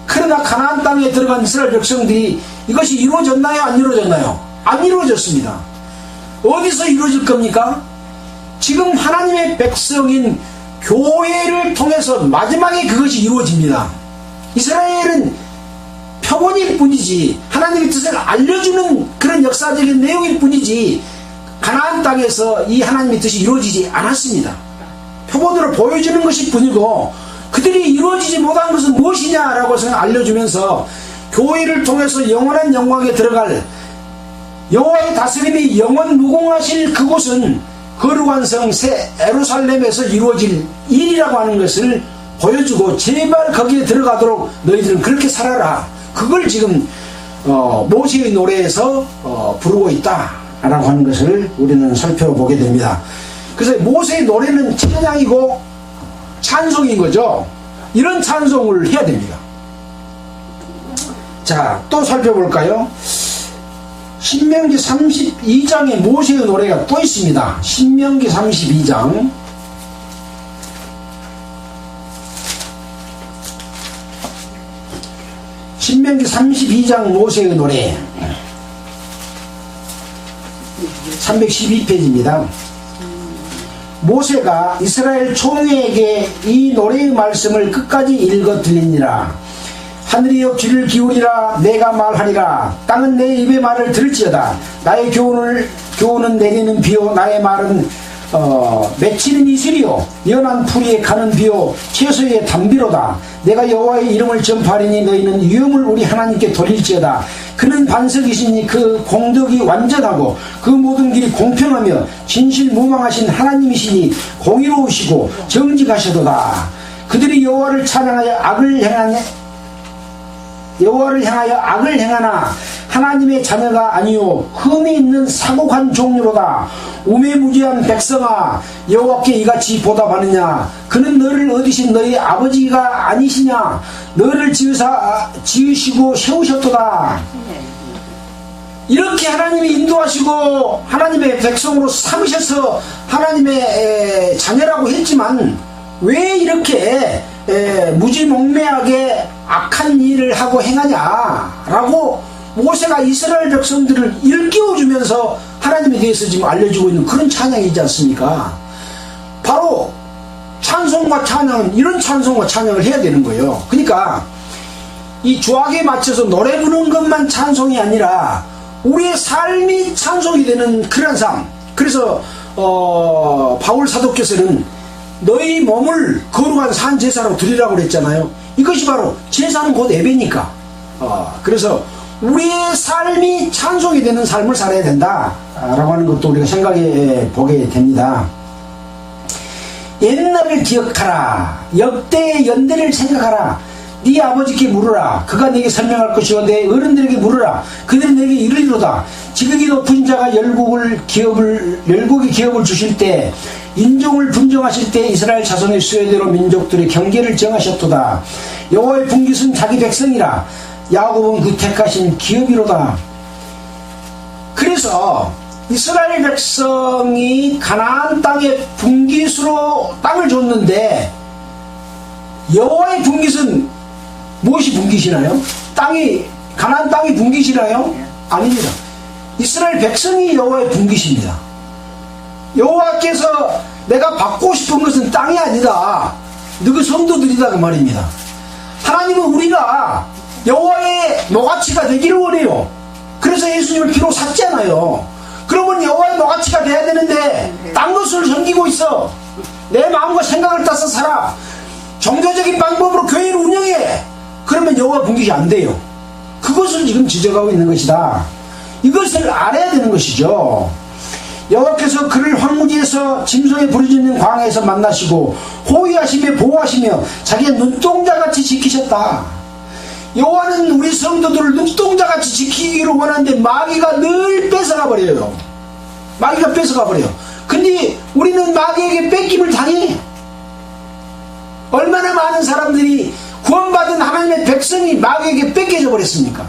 Speaker 1: 그러나 가나안 땅에 들어간 이스라엘 백성들이 이것이 이루어졌나요? 안 이루어졌나요? 안 이루어졌습니다. 어디서 이루어질 겁니까? 지금 하나님의 백성인 교회를 통해서 마지막에 그것이 이루어집니다. 이스라엘은 표본일 뿐이지, 하나님의 뜻을 알려주는 그런 역사적인 내용일 뿐이지, 가나안 땅에서 이 하나님의 뜻이 이루어지지 않았습니다. 표본으로 보여주는 것일 뿐이고, 그들이 이루어지지 못한 것은 무엇이냐라고 알려주면서 교회를 통해서 영원한 영광에 들어갈 여호와의 다스림이 영원 무궁하실 그곳은 거룩한 성 새 예루살렘에서 이루어질 일이라고 하는 것을 보여주고, 제발 거기에 들어가도록 너희들은 그렇게 살아라. 그걸 지금 모세의 노래에서 부르고 있다라고 하는 것을 우리는 살펴보게 됩니다. 그래서 모세의 노래는 찬양이고 찬송인 거죠. 이런 찬송을 해야 됩니다. 자, 또 살펴볼까요? 신명기 32장에 모세의 노래가 또 있습니다. 신명기 32장. 신명기 32장 모세의 노래 312페이지입니다. 모세가 이스라엘 총회에게 이 노래의 말씀을 끝까지 읽어 들리니라. 하늘이여 귀를 기울이라. 내가 말하리라. 땅은 내 입의 말을 들을지어다. 나의 교훈은 내리는 비요 나의 말은 맺히는 이슬이요 연한 풀이에 가는 비요 채소의 담비로다. 내가 여호와의 이름을 전파하리니 너희는 위엄을 우리 하나님께 돌릴지어다. 그는 반석이시니 그 공덕이 완전하고 그 모든 길이 공평하며 진실무망하신 하나님이시니 공의로우시고 정직하셔도다. 그들이 여호와를 향하여 악을 행하나 하나님의 자녀가 아니요 흠이 있는 사곡한 종류로다. 우매무지한 백성아, 여호와께 이같이 보답하느냐? 그는 너를 얻으신 너희 아버지가 아니시냐? 너를 지으시고 세우셨도다. 이렇게 하나님이 인도하시고 하나님의 백성으로 삼으셔서 하나님의 자녀라고 했지만 왜 이렇게 무지몽매하게 악한 일을 하고 행하냐라고 모세가 이스라엘 백성들을 일깨워주면서 하나님에 대해서 지금 알려주고 있는 그런 찬양이지 않습니까? 바로 찬송과 찬양은 이런 찬송과 찬양을 해야 되는 거예요. 그러니까 이 주악에 맞춰서 노래 부르는 것만 찬송이 아니라 우리의 삶이 찬송이 되는 그런 삶. 그래서 바울 사도께서는 너희 몸을 거룩한 산 제사로 드리라고 그랬잖아요. 이것이 바로 제사는 곧 예배니까. 그래서 우리의 삶이 찬송이 되는 삶을 살아야 된다라고 하는 것도 우리가 생각해 보게 됩니다. 옛날을 기억하라. 역대의 연대를 생각하라. 네 아버지께 물으라. 그가 네게 설명할 것이요 내 어른들에게 물으라. 그들이 네게 이르리로다. 지극히 높은 자가 열국의 기업을 주실 때 인종을 분정하실 때 이스라엘 자손의 수요대로 민족들의 경계를 정하셨도다. 여호와의 분깃은 자기 백성이라. 야곱은 그 택하신 기업이로다. 그래서 이스라엘 백성이 가나안 땅에 분깃으로 땅을 줬는데 여호와의 분깃은 무엇이 분깃이나요? 가나안 땅이 분깃이나요? 아닙니다. 이스라엘 백성이 여호와의 분깃입니다. 여호와께서 내가 받고 싶은 것은 땅이 아니다. 너희 성도들이다 그 말입니다. 하나님은 우리가 여호와의 노같이가 되기를 원해요. 그래서 예수님을 피로 샀잖아요. 그러면 여호와의 노같이가 돼야 되는데 딴 것을 섬기고 있어. 내 마음과 생각을 따서 살아. 종교적인 방법으로 교회를 운영해. 그러면 여호와 분깃이 안 돼요. 그것을 지금 지적하고 있는 것이다. 이것을 알아야 되는 것이죠. 여호와께서 그를 황무지에서 짐승의 부르짖는 광야에서 만나시고 호위하시며 보호하시며 자기의 눈동자같이 지키셨다. 여호와는 우리 성도들을 눈동자같이 지키기를 원하는데 마귀가 늘 뺏어가 버려요. 마귀가 뺏어가 버려요. 근데 우리는 마귀에게 뺏김을 당해. 얼마나 많은 사람들이 구원받은 하나님의 백성이 마귀에게 뺏겨져 버렸습니까?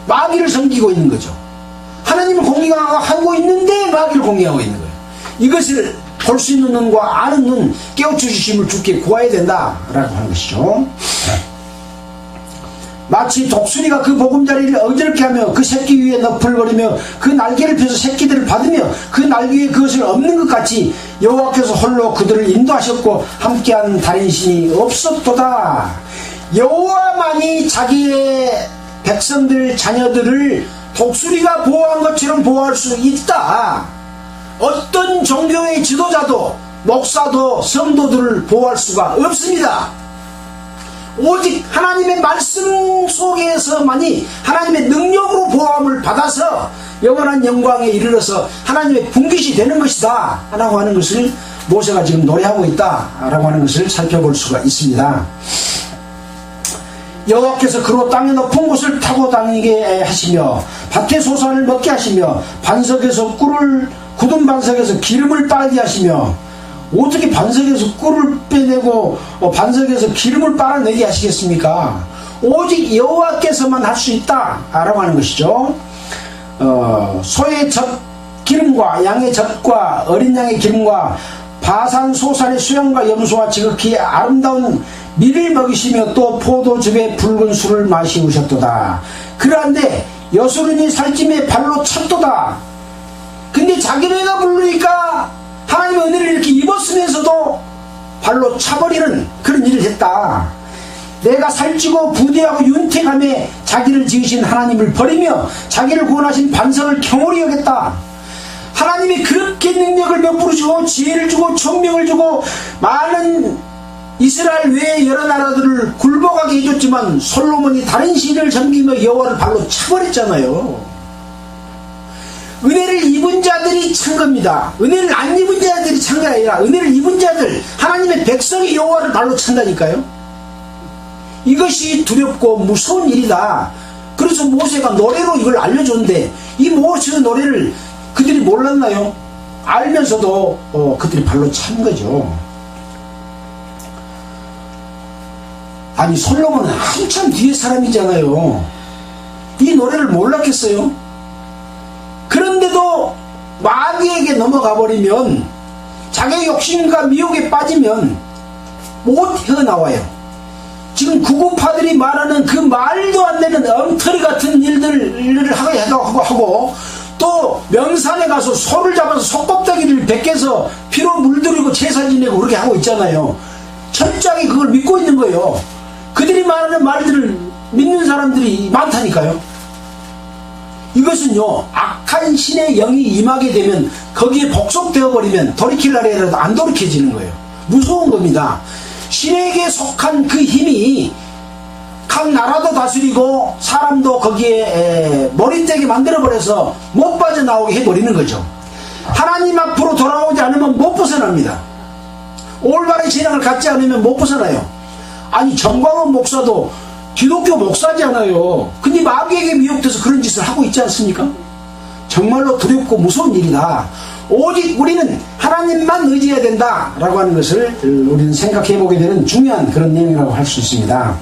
Speaker 1: 마귀를 섬기고 있는 거죠. 하나님을 공경하고 있는데 마귀를 공경하고 있는 거예요. 이것을 볼 수 있는 눈과 아는 눈, 깨우쳐 주심을 주께 구해야 된다라고 하는 것이죠. 마치 독수리가 그 보금자리를 어지럽게 하며 그 새끼 위에 너풀거리며 그 날개를 펴서 새끼들을 받으며 그 날개 위에 그것을 엎는 것 같이 여호와께서 홀로 그들을 인도하셨고 함께한 다른 신이 없었도다. 여호와만이 자기의 백성들 자녀들을 독수리가 보호한 것처럼 보호할 수 있다. 어떤 종교의 지도자도 목사도 성도들을 보호할 수가 없습니다. 오직 하나님의 말씀 속에서만이 하나님의 능력으로 보호함을 받아서 영원한 영광에 이르러서 하나님의 분깃이 되는 것이다 라고 하는 것을 모세가 지금 노래하고 있다 라고 하는 것을 살펴볼 수가 있습니다. 여호와께서 그로 땅의 높은 곳을 타고 다니게 하시며 밭의 소산을 먹게 하시며 반석에서 꿀을 굳은 반석에서 기름을 빨게 하시며 어떻게 반석에서 꿀을 빼내고 반석에서 기름을 빨아내게 하시겠습니까? 오직 여호와께서만 할 수 있다 라고 하는 것이죠. 소의 젖 기름과 양의 젖과 어린 양의 기름과 바산 소산의 수양과 염소와 지극히 아름다운 밀을 먹이시며 또 포도즙의 붉은 술을 마시우셨도다. 그런데 여수른이 살찜에 발로 찼도다. 근데 자기 배가 부르니까 하나님의 은혜를 이렇게 입었으면서도 발로 차버리는 그런 일을 했다. 내가 살찌고 부대하고 윤택함에 자기를 지으신 하나님을 버리며 자기를 구원하신 반석을 경홀히 여겼다. 하나님이 그렇게 능력을 베풀어 주고 지혜를 주고 총명을 주고 많은 이스라엘 외의 여러 나라들을 굴복하게 해줬지만 솔로몬이 다른 신을 섬기며 여호와를 발로 차버렸잖아요. 은혜를 입은 자들이 찬 겁니다. 은혜를 안 입은 자들이 찬 게 아니라 은혜를 입은 자들, 하나님의 백성이 여호와를 발로 찬다니까요. 이것이 두렵고 무서운 일이다. 그래서 모세가 노래로 이걸 알려줬는데 이 모세의 노래를 그들이 몰랐나요? 알면서도 그들이 발로 찬 거죠. 아니 솔로몬은 한참 뒤에 사람이잖아요. 이 노래를 몰랐겠어요? 그런데도 마귀에게 넘어가 버리면 자기의 욕심과 미혹에 빠지면 못 헤어나와요. 지금 구구파들이 말하는 그 말도 안 되는 엉터리 같은 일들을 하고 또 명산에 가서 소를 잡아서 속껍데기를 벗겨서 피로 물들이고 제사 지내고 그렇게 하고 있잖아요. 철저하게 그걸 믿고 있는 거예요. 그들이 말하는 말들을 믿는 사람들이 많다니까요. 이것은요, 악한 신의 영이 임하게 되면 거기에 복속되어 버리면 돌이킬 날이라도 안 돌이켜지는 거예요. 무서운 겁니다. 신에게 속한 그 힘이 각 나라도 다스리고 사람도 거기에 머리떼게 만들어버려서 못 빠져나오게 해버리는 거죠. 하나님 앞으로 돌아오지 않으면 못 벗어납니다. 올바른 신앙을 갖지 않으면 못 벗어나요. 아니 정광훈 목사도 기독교 목사잖아요. 근데 마귀에게 미혹돼서 그런 짓을 하고 있지 않습니까? 정말로 두렵고 무서운 일이다. 오직 우리는 하나님만 의지해야 된다 라고 하는 것을 우리는 생각해 보게 되는 중요한 그런 내용이라고 할 수 있습니다.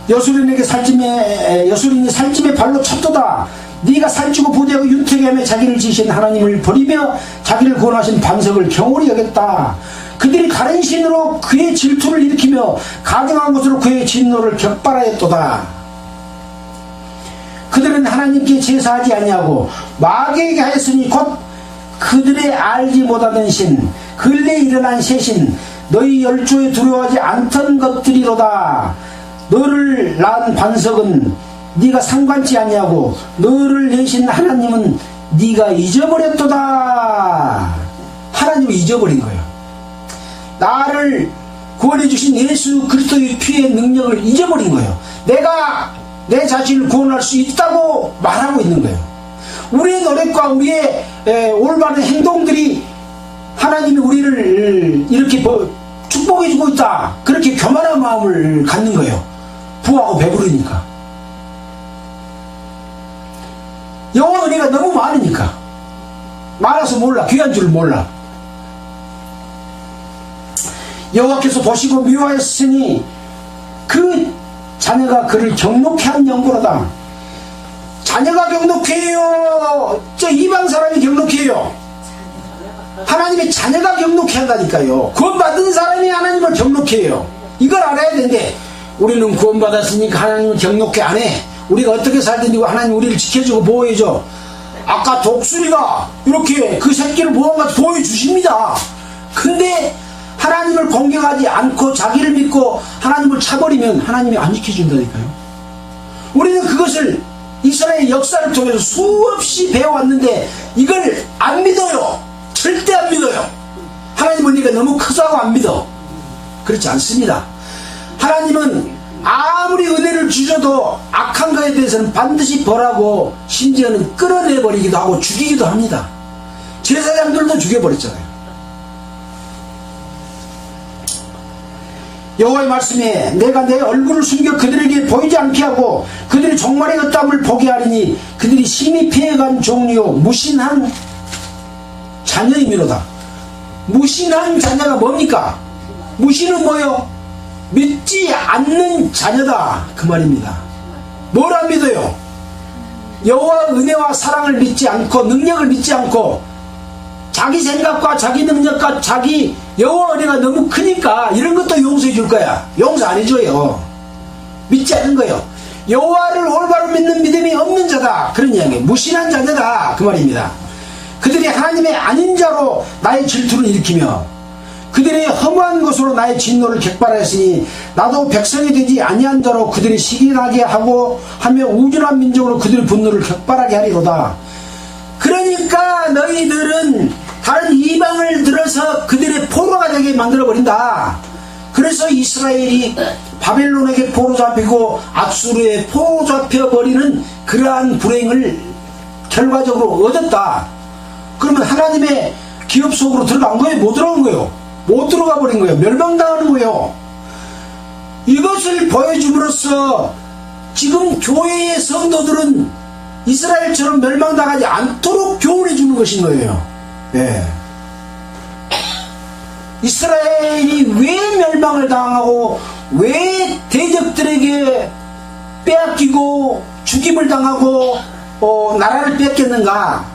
Speaker 1: 여수린이 살찜에 발로 쳤도다. 네가 살찌고 부대하고 윤택하게 하며 자기를 지으신 하나님을 버리며 자기를 구원하신 반석을 경홀히 여겼다. 그들이 다른 신으로 그의 질투를 일으키며 가증한 것으로 그의 진노를 격발하였도다. 그들은 하나님께 제사하지 아니하고 마귀에게 하였으니 곧 그들의 알지 못하던 신, 근래에 일어난 새 신, 너희 열조에 두려워하지 않던 것들이로다. 너를 낳은 반석은 네가 상관치 아니하고 너를 내신 하나님은 네가 잊어버렸도다. 하나님을 잊어버린 거예요. 나를 구원해 주신 예수 그리스도의 피의 능력을 잊어버린 거예요. 내가 내 자신을 구원할 수 있다고 말하고 있는 거예요. 우리의 노력과 우리의 올바른 행동들이 하나님이 우리를 이렇게 축복해 주고 있다, 그렇게 교만한 마음을 갖는 거예요. 부하고 배부르니까. 여호와 은혜가 너무 많으니까. 많아서 몰라. 귀한 줄 몰라. 여호와께서 보시고 미워하였으니 그 자녀가 그를 경록해 한 연고로다. 자녀가 경록해요. 저 이방 사람이 경록해요. 하나님의 자녀가 경록해 한다니까요. 구원받은 사람이 하나님을 경록해요. 이걸 알아야 되는데, 우리는 구원받았으니까 하나님을 경록해 안 해. 우리가 어떻게 살든지 하나님 우리를 지켜주고 보호해줘. 아까 독수리가 이렇게 그 새끼를 무언가 보여주십니다. 근데 하나님을 공경하지 않고 자기를 믿고 하나님을 차버리면 하나님이 안 지켜준다니까요. 우리는 그것을 이스라엘 역사를 통해서 수없이 배워왔는데 이걸 안 믿어요. 절대 안 믿어요. 하나님은 우리가 너무 크다고 안 믿어. 그렇지 않습니다. 하나님은 아무리 은혜를 주셔도 악한 것에 대해서는 반드시 벌하고 심지어는 끌어내버리기도 하고 죽이기도 합니다. 제사장들도 죽여버렸잖아요. 여호와의 말씀에 내가 내 얼굴을 숨겨 그들에게 보이지 않게 하고 그들이 종말의 헛담을 보게 하리니 그들이 심히 피해간 종류요 무신한 자녀이미로다. 무신한 자녀가 뭡니까? 무신은 뭐요? 믿지 않는 자녀다, 그 말입니다. 뭘 안 믿어요? 여호와 은혜와 사랑을 믿지 않고 능력을 믿지 않고 자기 생각과 자기 능력과 자기 여호와 은혜가 너무 크니까 이런 것도 용서해 줄 거야. 용서 안 해줘요. 믿지 않는 거예요. 여호와를 올바로 믿는 믿음이 없는 자다, 그런 이야기예요. 무신한 자녀다, 그 말입니다. 그들이 하나님의 아닌 자로 나의 질투를 일으키며 그들의 허무한 것으로 나의 진노를 격발하였으니 나도 백성이 되지 아니한 자로 그들이 시기나게 하고 하며 우준한 민족으로 그들의 분노를 격발하게 하리로다. 그러니까 너희들은 다른 이방을 들어서 그들의 포로가 되게 만들어버린다. 그래서 이스라엘이 바벨론에게 포로 잡히고 앗수르에 포로 잡혀버리는 그러한 불행을 결과적으로 얻었다. 그러면 하나님의 기업 속으로 들어간 거예요? 못 들어간 거예요? 못 들어가 버린 거예요. 멸망당하는 거예요. 이것을 보여줌으로써 지금 교회의 성도들은 이스라엘처럼 멸망당하지 않도록 교훈해 주는 것인 거예요. 예. 이스라엘이 왜 멸망을 당하고 왜 대적들에게 빼앗기고 죽임을 당하고 나라를 뺏겼는가,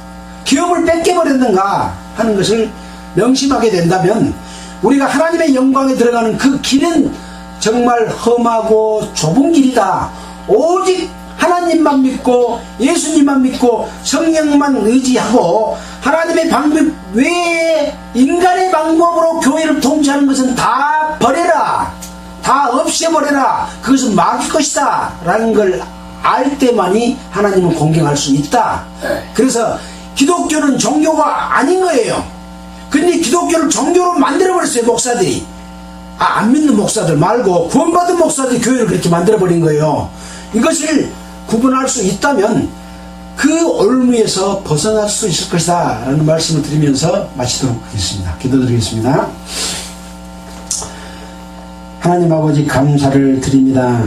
Speaker 1: 기업을 뺏겨버렸는가 하는 것을 명심하게 된다면 우리가 하나님의 영광에 들어가는 그 길은 정말 험하고 좁은 길이다. 오직 하나님만 믿고 예수님만 믿고 성령만 의지하고 하나님의 방법 외에 인간의 방법으로 교회를 통치하는 것은 다 버려라, 다 없애버려라, 그것은 마귀 것이다 라는 걸 알 때만이 하나님을 공경할 수 있다. 그래서 기독교는 종교가 아닌 거예요. 근데 기독교를 종교로 만들어버렸어요, 목사들이. 안 믿는 목사들 말고 구원받은 목사들이 교회를 그렇게 만들어버린 거예요. 이것을 구분할 수 있다면 그 올무에서 벗어날 수 있을 것이다 라는 말씀을 드리면서 마치도록 하겠습니다. 기도드리겠습니다. 하나님 아버지, 감사를 드립니다.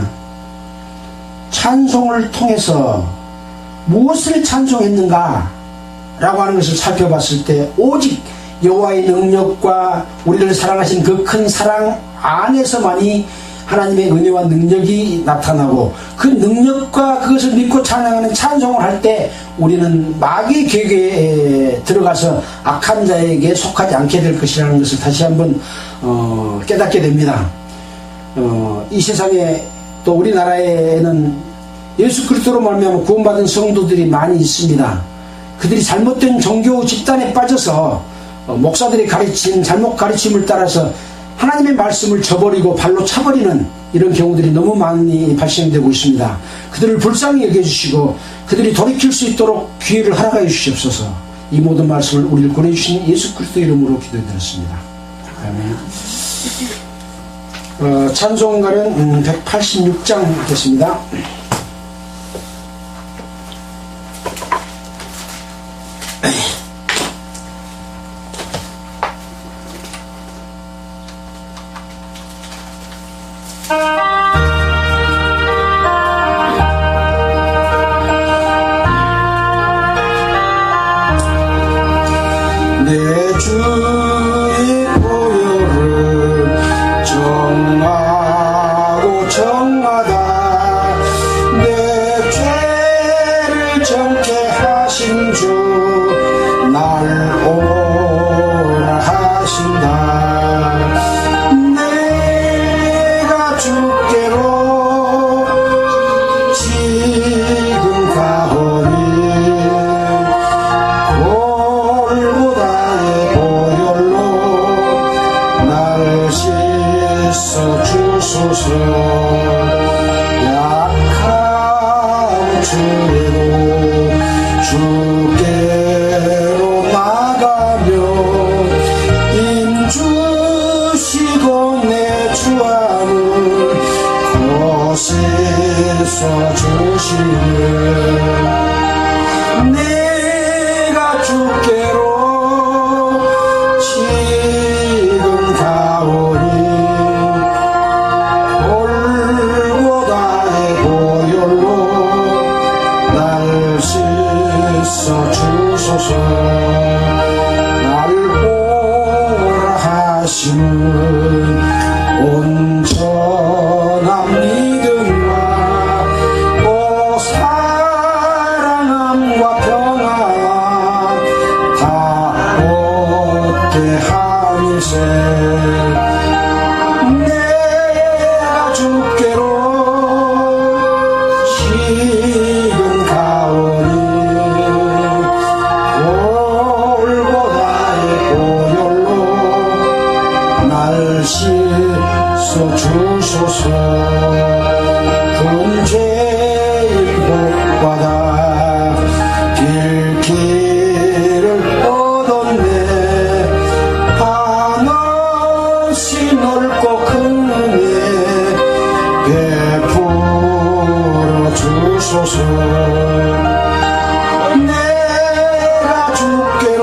Speaker 1: 찬송을 통해서 무엇을 찬송했는가 라고 하는 것을 살펴봤을 때 오직 여호와의 능력과 우리를 사랑하신 그 큰 사랑 안에서만이 하나님의 은혜와 능력이 나타나고 그 능력과 그것을 믿고 찬양하는 찬송을 할 때 우리는 마귀의 계계에 들어가서 악한 자에게 속하지 않게 될 것이라는 것을 다시 한번 깨닫게 됩니다. 이 세상에 또 우리나라에는 예수 그리스도로 말미암아 구원받은 성도들이 많이 있습니다. 그들이 잘못된 종교 집단에 빠져서 목사들이 가르친 잘못 가르침을 따라서 하나님의 말씀을 저버리고 발로 차버리는 이런 경우들이 너무 많이 발생되고 있습니다. 그들을 불쌍히 여겨주시고 그들이 돌이킬 수 있도록 기회를 허락하여 주시옵소서. 이 모든 말씀을 우리를 보내주신 예수 그리스도 이름으로 기도드렸습니다. 아멘. 찬송가는 186장 하겠습니다. 내 주의 보혈은 정하고 정하다 내 죄를 정케 하신 주 날 오라 하신다 내가 주께로 지금 가오니 골고다의 보혈로 날 씻어 주소서 약한 주에도 주께로 나가며 힘주시고 내 주함을 고시서 주시네 내가 주께로 지금 가오니 골고다의 보혈로 날 씻어 주소서 날 오라 하시는 온전한 믿음과 또 사랑함과 평안 다 얻게 하미세 내가 주께로 지금 가오니 골고다의 보혈로 날 씻어 주소서 금죄인 복받아 길길을 얻었네 한없이 넓고 큰 은혜 베풀어 주소서 내가 주께로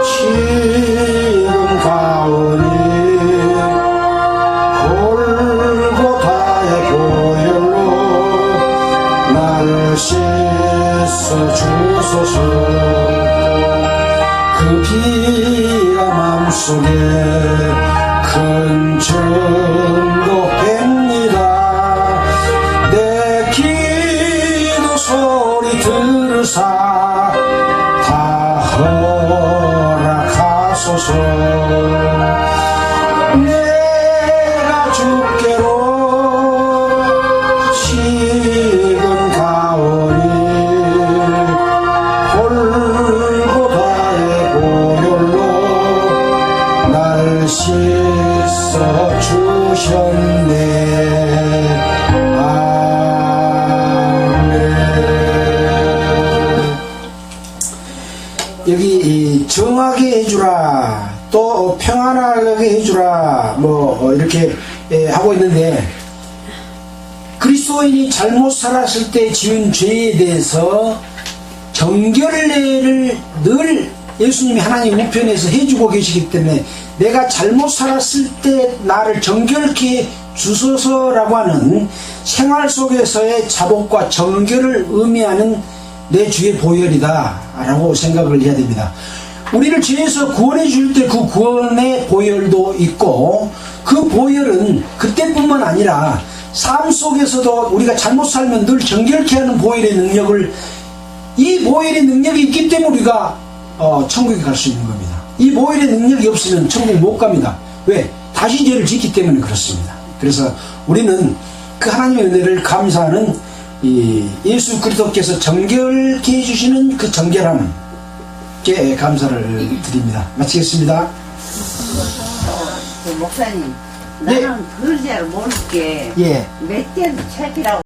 Speaker 1: 지금 가오니 골고다의 보혈로 날 씻어 주소서 그 피가 마음속에 큰 증거됩니다 내 기도 소리 들으사 다 허락하소서 내가 주께로 지금 가오니 골고다의 보혈로 날 씻어 주셨네 아멘. 여기 정하게 해주라 또 평안하게 해주라 뭐 이렇게 하고 있는데 그리스도인이 잘못 살았을 때 지은 죄에 대해서 정결례를 늘 예수님이 하나님 우편에서 해주고 계시기 때문에 내가 잘못 살았을 때 나를 정결케 주소서라고 하는 생활 속에서의 자복과 정결을 의미하는 내 주의 보혈이다 라고 생각을 해야 됩니다. 우리를 죄에서 구원해 줄 때 그 구원의 보혈도 있고 그 보혈은 그때뿐만 아니라 삶 속에서도 우리가 잘못 살면 늘 정결케 하는 보혈의 능력을 이 보혈의 능력이 있기 때문에 우리가 천국에 갈 수 있는 겁니다. 이 보혈의 능력이 없으면 천국 못 갑니다. 왜? 다시 죄를 짓기 때문에 그렇습니다. 그래서 우리는 그 하나님의 은혜를 감사하는 이 예수 그리스도께서 정결케 해주시는 그 정결함께 감사를 드립니다. 마치겠습니다.
Speaker 2: 목사님, 나는 그런 줄 모르게
Speaker 1: 예.
Speaker 2: 몇 개도 채피라고